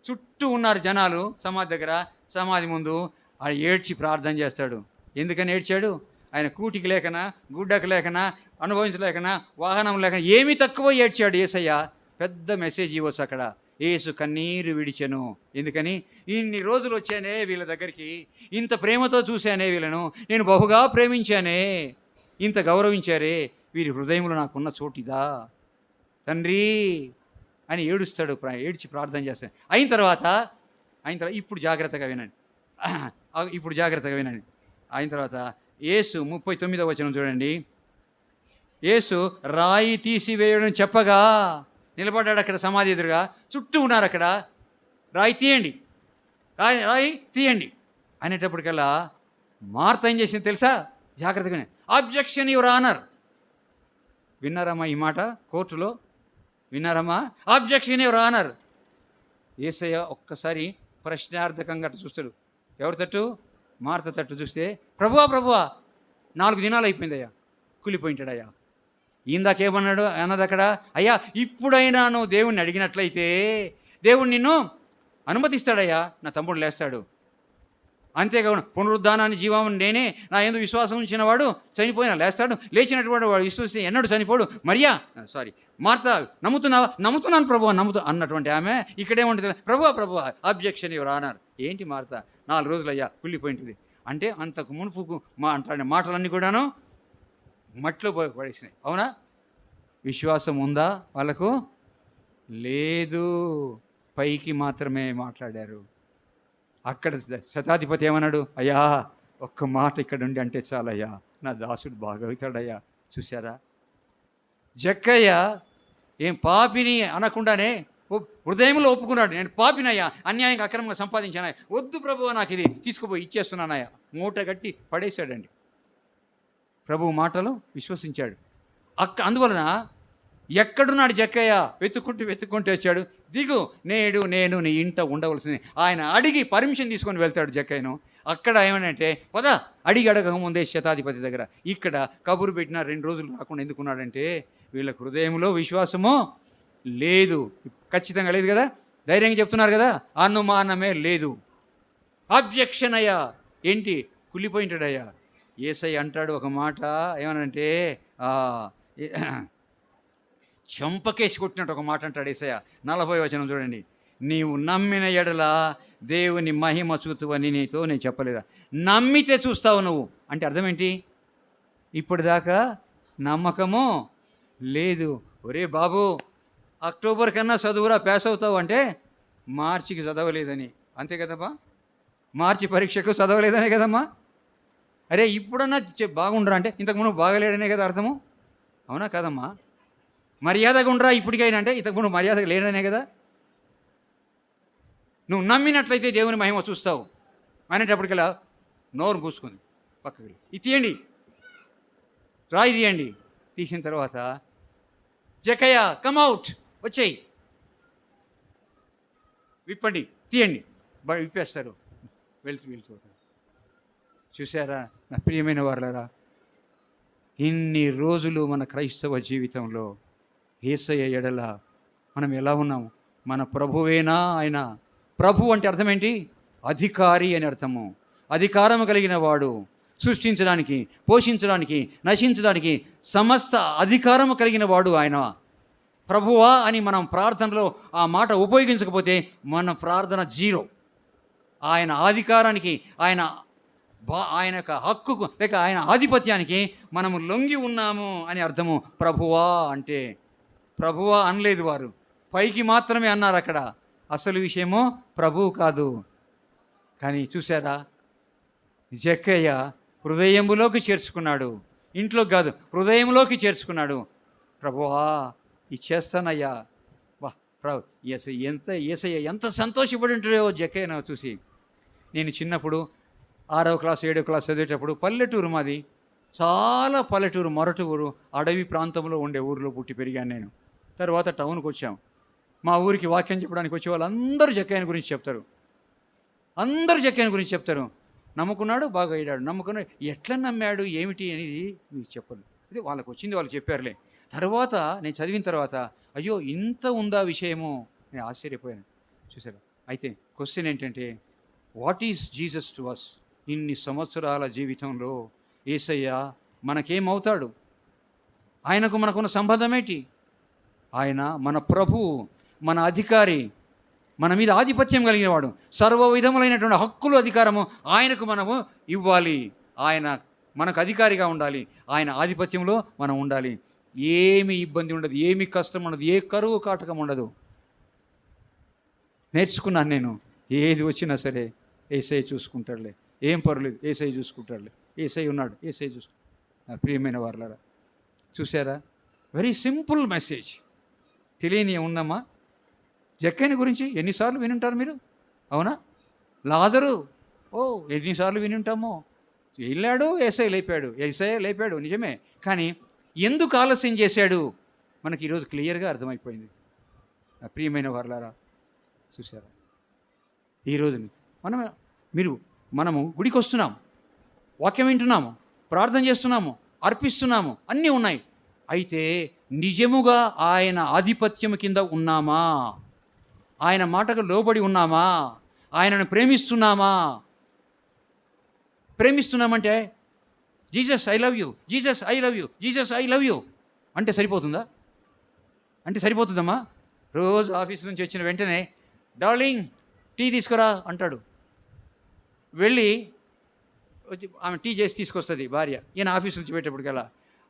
చుట్టూ ఉన్నారు జనాలు సమాధి దగ్గర. సమాధి ముందు ఆయన ఏడ్చి ప్రార్థన చేస్తాడు. ఎందుకని ఏడ్చాడు? ఆయన కూటికి లేకనా, గుడ్డకు లేకనా, అనుభవించలేకనా, వాహనం లేకనా, ఏమీ తక్కువ ఏడ్చాడు యేసయ్య. పెద్ద మెసేజ్ ఇవ్వచ్చు అక్కడ. యేసు కన్నీరు విడిచెను. ఎందుకని? ఇన్ని రోజులు వచ్చానే వీళ్ళ దగ్గరికి, ఇంత ప్రేమతో చూశానే వీళ్ళను, నేను బహుగా ప్రేమించానే, ఇంత గౌరవించారే, వీరి హృదయంలో నాకున్న చోటిదా తండ్రి అని ఏడుస్తాడు. ఏడ్చి ప్రార్థన చేస్తాడు. అయిన తర్వాత ఇప్పుడు జాగ్రత్తగా వినండి. అయిన తర్వాత యేసు 39వ వచనం చూడండి. యేసు రాయి తీసివేయడం చెప్పగా నిలబడ్డాడు అక్కడ సమాధి ఎదురుగా. చుట్టూ ఉన్నారు అక్కడ. రాయి తీయండి అనేటప్పటికల్లా మార్త ఏం చేసింది తెలుసా? జాగ్రత్తగా అబ్జెక్షన్ యువర్ ఆనర్. విన్నారమ్మా ఈ మాట? కోర్టులో విన్నారమ్మా? Objection your honour. యేసయ్య ఒక్కసారి ప్రశ్నార్థకంగా చూస్తాడు. ఎవరి తట్టు? మార్త తట్టు చూస్తే, ప్రభువా 4 దినాలు అయిపోయిందయ్యా, కులిపోయింటాడయ్యా. ఇందాకేమన్నాడు అన్నది అక్కడ? అయ్యా ఇప్పుడైనా నువ్వు దేవుణ్ణి అడిగినట్లయితే దేవుడు నిన్ను అనుమతిస్తాడయ్యా, నా తమ్ముడు లేస్తాడు. అంతేకాకుండా పునరుద్ధానాన్ని జీవాన్ని నేనే, నా యందు విశ్వాసం ఉంచిన వాడు చనిపోయినా లేస్తాడు, లేచినటువంటి వాడు విశ్వసిస్తే ఎన్నడూ చనిపోడు. మార్త నమ్ముతున్నాను ప్రభువా అన్నటువంటి ఆమె ఇక్కడేముంటుంది? ప్రభువా అబ్జెక్షన్ యువర్ ఆనర్. ఏంటి మార్త 4 రోజులయ్యా కుళ్ళిపోయింటుంది అంటే అంతకు మునుపు మాట్లాడిన మాటలన్నీ కూడాను మట్టిలో పడేసినాయి. అవునా? విశ్వాసం ఉందా వాళ్ళకు? లేదు. పైకి మాత్రమే మాట్లాడారు. అక్కడ శతాధిపతి ఏమన్నాడు? అయ్యా ఒక్క మాట ఇక్కడ ఉండి అంటే చాలయ్యా, నా దాసుడు బాగా అవుతాడయ్యా. చూసారా? జక్కయ్య ఏం పాపిని అనకుండానే హృదయంలో ఒప్పుకున్నాడు. నేను పాపినయ్యా, అన్యాయంగా అక్రమంగా సంపాదించానయ్యా, వద్దు ప్రభువా నాకు ఇది తీసుకుపోయి ఇచ్చేస్తున్నానయ్యా. మూట కట్టి పడేశాడండి. ప్రభువు మాటలు విశ్వసించాడు. అందువలన ఎక్కడున్నాడు జక్కయ్య? వెతుక్కుంటూ వచ్చాడు. దిగు, నేను నీ ఇంట ఉండవలసింది. ఆయన అడిగి పర్మిషన్ తీసుకొని వెళ్తాడు జక్కయ్యను. అక్కడ ఏమనంటే అడిగి అడగకముందే శతాధిపతి దగ్గర ఇక్కడ కబురు పెట్టిన 2 రోజులు రాకుండా ఎందుకున్నాడంటే వీళ్ళ హృదయంలో విశ్వాసము లేదు. ఖచ్చితంగా లేదు కదా, ధైర్యంగా చెప్తున్నారు కదా, అనుమానమే లేదు. అబ్జెక్షన్ అయ్యా. ఏంటి? కుళ్ళిపోయింటాడయ్యా. యేసయ్య అంటాడు ఒక మాట, ఏమనంటే చంపకేసి కొట్టినట్టు ఒక మాట అంటాడు యేసయ్య. 40వ వచనం చూడండి. నీవు నమ్మిన ఎడల దేవుని మహిమ చూతువని నీతో నేను చెప్పలేదా? నమ్మితే చూస్తావు నువ్వు అంటే అర్థం ఏంటి? ఇప్పటిదాకా నమ్మకము లేదు. ఒరే బాబు, అక్టోబర్ కన్నా చదువురా పాస్ అవుతావు అంటే మార్చికి చదవలేదని, అంతే కదమ్మా? మార్చి పరీక్షకు చదవలేదనే కదమ్మా? అరే ఇప్పుడన్నా బాగుండరా అంటే ఇంతకుముందు బాగలేడనే కదా అర్థము. అవునా కదమ్మా? మర్యాదగా ఉండరా ఇప్పటికైనా అంటే ఇంతకుముందు మర్యాదగా లేడనే కదా. నువ్వు నమ్మినట్లయితే దేవుని మహిమ చూస్తావు అనేటప్పటికల్లా నోరు పూసుకుంది. పక్కకి ఇది తీయండి, రాయి తీయండి. తీసిన తర్వాత జక్కయ్య కమ్అవుట్, వచ్చేయి, విప్పండి, తీయండి. విప్పేస్తారు, వెళ్తుపోతారు. చూసారా నా ప్రియమైన వారలారా? ఇన్ని రోజులు మన క్రైస్తవ జీవితంలో యేసయ్య ఎడల మనం ఎలా ఉన్నాము? మన ప్రభువేనా ఆయన? ప్రభు అంటే అర్థం ఏంటి? అధికారి అని అర్థము. అధికారము కలిగిన వాడు, సృష్టించడానికి, పోషించడానికి, నశించడానికి సమస్త అధికారము కలిగిన వాడు ఆయన. ప్రభువా అని మనం ప్రార్థనలో ఆ మాట ఉపయోగించకపోతే మన ప్రార్థన జీరో. ఆయన అధికారానికి, ఆయన యొక్క హక్కుకు లేక ఆయన ఆధిపత్యానికి మనము లొంగి ఉన్నాము అని అర్థము. ప్రభువా అంటే ప్రభువా అనలేదు వారు, పైకి మాత్రమే అన్నారు. అక్కడ అసలు విషయమో ప్రభువు కాదు. కానీ చూసారా, జక్కయ్య హృదయంలోకి చేర్చుకున్నాడు, ఇంట్లోకి కాదు హృదయంలోకి చేర్చుకున్నాడు. ప్రభువా ఇచ్చేస్తానయ్యా. వా ఏసయ్య ఎంత సంతోషపడి ఉంటాడో జక్కయ్య చూసి. నేను చిన్నప్పుడు 6వ క్లాస్ 7వ క్లాస్ చదివేటప్పుడు పల్లెటూరు మాది, చాలా పల్లెటూరు, మొరటి ఊరు, అడవి ప్రాంతంలో ఉండే ఊరిలో పుట్టి పెరిగాను నేను. తర్వాత టౌన్కి వచ్చాం. మా ఊరికి వాక్యం చెప్పడానికి వచ్చే వాళ్ళందరూ జక్కయ్యని గురించి చెప్తారు, అందరూ జక్కయ్యని గురించి చెప్తారు. నమ్ముకున్నాడు, బాగా అయ్యాడు, నమ్ముకున్నాడు, ఎట్లా నమ్మాడు ఏమిటి అనేది మీకు చెప్పరు. ఇది వాళ్ళకి వచ్చింది వాళ్ళు చెప్పారులే. తర్వాత నేను చదివిన తర్వాత అయ్యో ఇంత ఉందా విషయము, నేను ఆశ్చర్యపోయాను. చూసారా. అయితే క్వశ్చన్ ఏంటంటే, what is Jesus to us? ఇన్ని సంవత్సరాల జీవితంలో యేసయ్య మనకేమవుతాడు? ఆయనకు మనకున్న సంబంధం ఏంటి? ఆయన మన ప్రభువు, మన అధికారి, మన మీద ఆధిపత్యం కలిగిన వాడు, సర్వ విధములైనటువంటి హక్కులు అధికారము ఆయనకు మనము ఇవ్వాలి. ఆయన మనకు అధికారిగా ఉండాలి, ఆయన ఆధిపత్యంలో మనం ఉండాలి. ఏమి ఇబ్బంది ఉండదు, ఏమి కష్టం ఉండదు, ఏ కరువు కాటకం ఉండదు. నేర్చుకున్నాను నేను, ఏది వచ్చినా సరే యేసయ్య చూసుకుంటాడులే, ఏం పర్లేదు, యేసయ్య చూసుకుంటాడులే, యేసయ్య ఉన్నాడు, యేసయ్య చూసుకుంటాడు. ప్రియమైన వారలారా, చూసారా, వెరీ సింపుల్ మెసేజ్. తెలియని ఉందమ్మా. జక్కయ్యని గురించి ఎన్నిసార్లు వినుంటారు మీరు, అవునా? లాజరు, ఎన్నిసార్లు వినుంటామో. వెళ్ళాడు, యేసయ్య లేపాడు, యేసయ్య లేపాడు, నిజమే. కానీ ఎందుకు ఆలస్యం చేశాడు మనకి ఈరోజు క్లియర్గా అర్థమైపోయింది. ప్రియమైన వారలారా, చూసారా, ఈరోజు మనము గుడికి వస్తున్నాం, వాక్యం వింటున్నాము, ప్రార్థన చేస్తున్నాము, అర్పిస్తున్నాము, అన్నీ ఉన్నాయి. అయితే నిజముగా ఆయన ఆధిపత్యం కింద ఉన్నామా? ఆయన మాటకు లోబడి ఉన్నామా? ఆయనను ప్రేమిస్తున్నామా? ప్రేమిస్తున్నామంటే Jesus I love you, Jesus I love you, Jesus I love you అంటే సరిపోతుందా? అంటే సరిపోతుందమ్మా? రోజు ఆఫీస్ నుంచి వచ్చిన వెంటనే డార్లింగ్ టీ తీసుకురా అంటాడు. వెళ్ళి వచ్చి ఆమె టీ చేసి తీసుకొస్తుంది భార్య. ఈయన ఆఫీస్ నుంచి పెట్టేప్పటికల్లా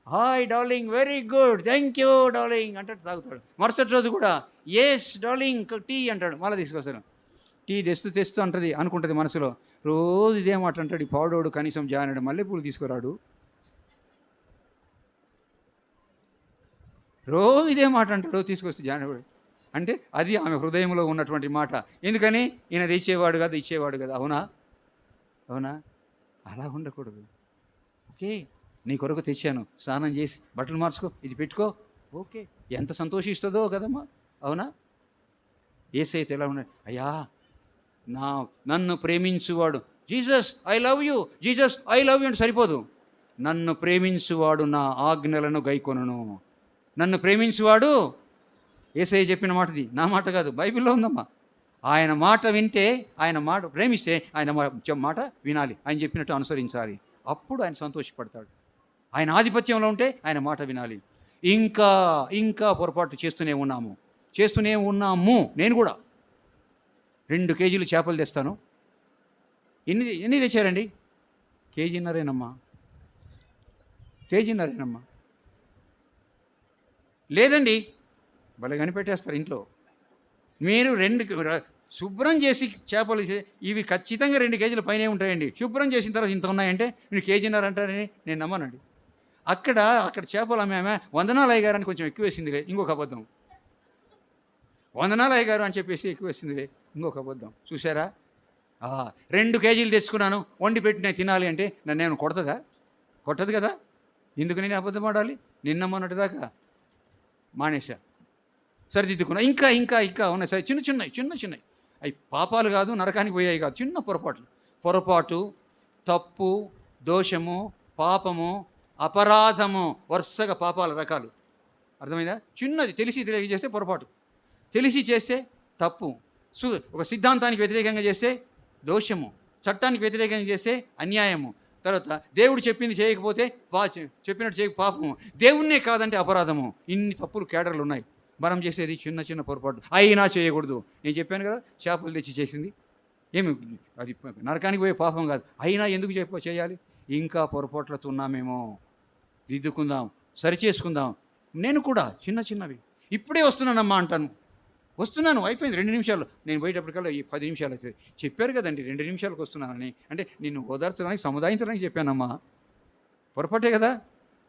hi darling, very good, thank you darling అంటాడు, తాగుతాడు. మరుసటి రోజు కూడా ఎస్ డార్లింగ్ టీ అంటాడు, మళ్ళీ తీసుకొస్తాడు. టీ తెస్తూ అంటది, అనుకుంటుంది మనసులో, రోజు ఇదే మాట అంటాడు ఈ పాడోడు, కనీసం జానడు మల్లెపూలు తీసుకురాడు, రోజు ఇదే మాట అంటాడు, తీసుకొస్తే జానడు. అంటే అది ఆమె హృదయంలో ఉన్నటువంటి మాట. ఎందుకని? ఈయన ఇచ్చేవాడు కదా. అవునా? అలా ఉండకూడదు. ఓకే, నీ కొరకు తెచ్చాను, స్నానం చేసి బట్టలు మార్చుకో, ఇది పెట్టుకో, ఓకే, ఎంత సంతోషిస్తుందో కదమ్మా. అవునా? యేసయ్య ఎలా ఉన్నాడు? అయ్యా నన్ను ప్రేమించువాడు, Jesus I love you, Jesus I love you అంటే సరిపోదు. నన్ను ప్రేమించువాడు నా ఆజ్ఞలను గైకొనును. నన్ను ప్రేమించువాడు, యేసయ్య చెప్పిన మాటది, నా మాట కాదు, బైబిల్లో ఉందమ్మా. ఆయన మాట వింటే, ఆయన మాట ప్రేమిస్తే ఆయన మాట వినాలి, ఆయన చెప్పినట్టు అనుసరించాలి. అప్పుడు ఆయన సంతోషపడతాడు. ఆయన ఆధిపత్యంలో ఉంటే ఆయన మాట వినాలి. ఇంకా పొరపాటు చేస్తూనే ఉన్నాము. నేను కూడా 2 కేజీలు చేపలు తెస్తాను. ఎన్ని తెచ్చారండి? కేజీన్నరేనమ్మా. లేదండి, భలే కనిపెట్టేస్తారు ఇంట్లో. మీరు 2 శుభ్రం చేసి చేపలు, ఇవి ఖచ్చితంగా 2 కేజీల పైనే ఉంటాయండి. శుభ్రం చేసిన తర్వాత ఇంత ఉన్నాయంటే మీరు కేజీన్నర అంటారని నేను నమ్మనండి. అక్కడ చేపలు ఆమె వందనాలు అయ్యగారని కొంచెం ఎక్కువ వేసిందిలే, ఇంకొక అబద్ధం. వందనాలు అయ్యగారు అని చెప్పేసి ఎక్కువ వేసిందిలే, ఇంకొక అబద్ధం. చూసారా? 2 కేజీలు తెచ్చుకున్నాను, వండి పెట్టి నేను తినాలి అంటే నన్ను నేను కొట్టదు కదా. ఎందుకు నేను అబద్ధం ఆడాలి? నిన్న మొన్నటి దాకా మానేశా, సరిదిద్దుకున్నా. ఇంకా ఉన్నాయి సరే, చిన్న అవి పాపాలు కాదు, నరకానికి పోయాయి కాదు, చిన్న పొరపాటు, తప్పు, దోషము, పాపము, అపరాధము, వరుసగా పాపాల రకాలు. అర్థమైందా? చిన్నది తెలిసి చేస్తే పొరపాటు, తెలిసి చేస్తే తప్పు, ఒక సిద్ధాంతానికి వ్యతిరేకంగా చేస్తే దోషము, చట్టానికి వ్యతిరేకంగా చేస్తే అన్యాయము, తర్వాత దేవుడు చెప్పింది చేయకపోతే చెప్పినట్టు చేయక పాపము, దేవుణ్ణే కాదంటే అపరాధము. ఇన్ని తప్పులు కేడర్లు ఉన్నాయి. మనం చేసేది చిన్న చిన్న పొరపాటు, అయినా చేయకూడదు. నేను చెప్పాను కదా, చేపలు తెచ్చి చేసింది ఏమి అది నరకానికి పోయే పాపం కాదు, అయినా ఎందుకు చేయాలి? ఇంకా పొరపాట్లతో ఉన్నామేమో, దిద్దుకుందాం, సరిచేసుకుందాం. నేను కూడా చిన్నవి ఇప్పుడే వస్తున్నానమ్మా అంటాను, వస్తున్నాను, అయిపోయింది 2 నిమిషాలు, నేను పోయేటప్పటికల్లా ఈ 10 నిమిషాలు అవుతుంది. చెప్పారు కదండి 2 నిమిషాలకు వస్తున్నానని, అంటే నిన్ను ఓదార్చడానికి సముదాయించడానికి చెప్పానమ్మా, పొరపాటే కదా.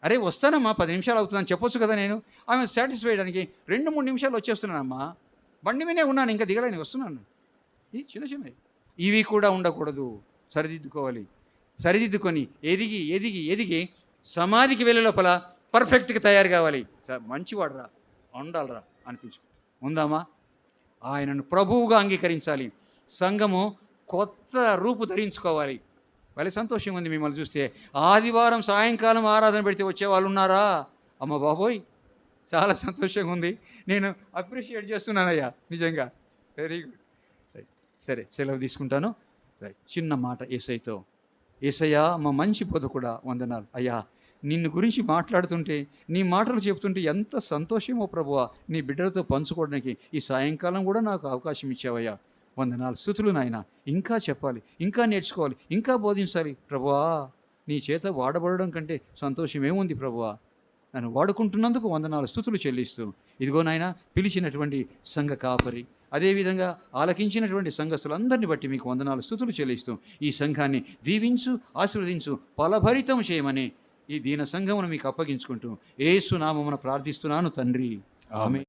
అరే వస్తానమ్మా 10 నిమిషాలు అవుతుందని చెప్పొచ్చు కదా. నేను ఆమె సాటిస్ఫై అయ్యడానికి 2-3 నిమిషాలు వచ్చేస్తున్నానమ్మా, బండి మీదే ఉన్నాను, ఇంకా దిగలేని వస్తున్నాను. ఈ చిన్నవి ఇవి కూడా ఉండకూడదు, సరిదిద్దుకొని ఎదిగి సమాధికి వెళ్ళే లోపల పర్ఫెక్ట్గా తయారు కావాలి. మంచివాడరా, ఉండాలరా అనిపించు. ఉందామా? ఆయనను ప్రభువుగా అంగీకరించాలి. సంఘము కొత్త రూపు ధరించుకోవాలి. వాళ్ళ సంతోషంగా ఉంది మిమ్మల్ని చూస్తే. ఆదివారం సాయంకాలం ఆరాధన పెడితే వచ్చే వాళ్ళు ఉన్నారా? అమ్మ బాబోయ్, చాలా సంతోషంగా ఉంది. నేను అప్రిషియేట్ చేస్తున్నానయ్యా, నిజంగా వెరీ గుడ్. రైట్, సరే సెలవు తీసుకుంటాను. రైట్, చిన్న మాట యేసయ్యతో. యేసయ్యా మా మంచి బతుకుడా వందనాలు అయ్యా, నిన్ను గురించి మాట్లాడుతుంటే, నీ మాటలు చెప్తుంటే ఎంత సంతోషమో ప్రభువా, నీ బిడ్డలతో పంచుకోవడానికి ఈ సాయంకాలం కూడా నాకు అవకాశం ఇచ్చావయ్యా. వందనాలు, స్తుతులు నాయన. ఇంకా చెప్పాలి, ఇంకా నేర్చుకోవాలి, ఇంకా బోధించాలి ప్రభువా. నీ చేత వాడబడడం కంటే సంతోషం ఏముంది ప్రభువా. నన్ను వాడుకుంటున్నందుకు వందనాలు, స్తుతులు చెల్లిస్తూ, ఇదిగో నాయన పిలిచినటువంటి సంఘ కాపరి, అదేవిధంగా ఆలకించినటువంటి సంఘస్థులందరినీ బట్టి మీకు వందనాలు, స్తుతులు చెల్లిస్తూ, ఈ సంఘాన్ని దీవించు, ఆశీర్వదించు, ఫలభరితం చేయమని ఈ దీన సంఘమును మీకు అప్పగించుకుంటూ యేసు నామమున ప్రార్థిస్తున్నాను తండ్రి, ఆమేన్.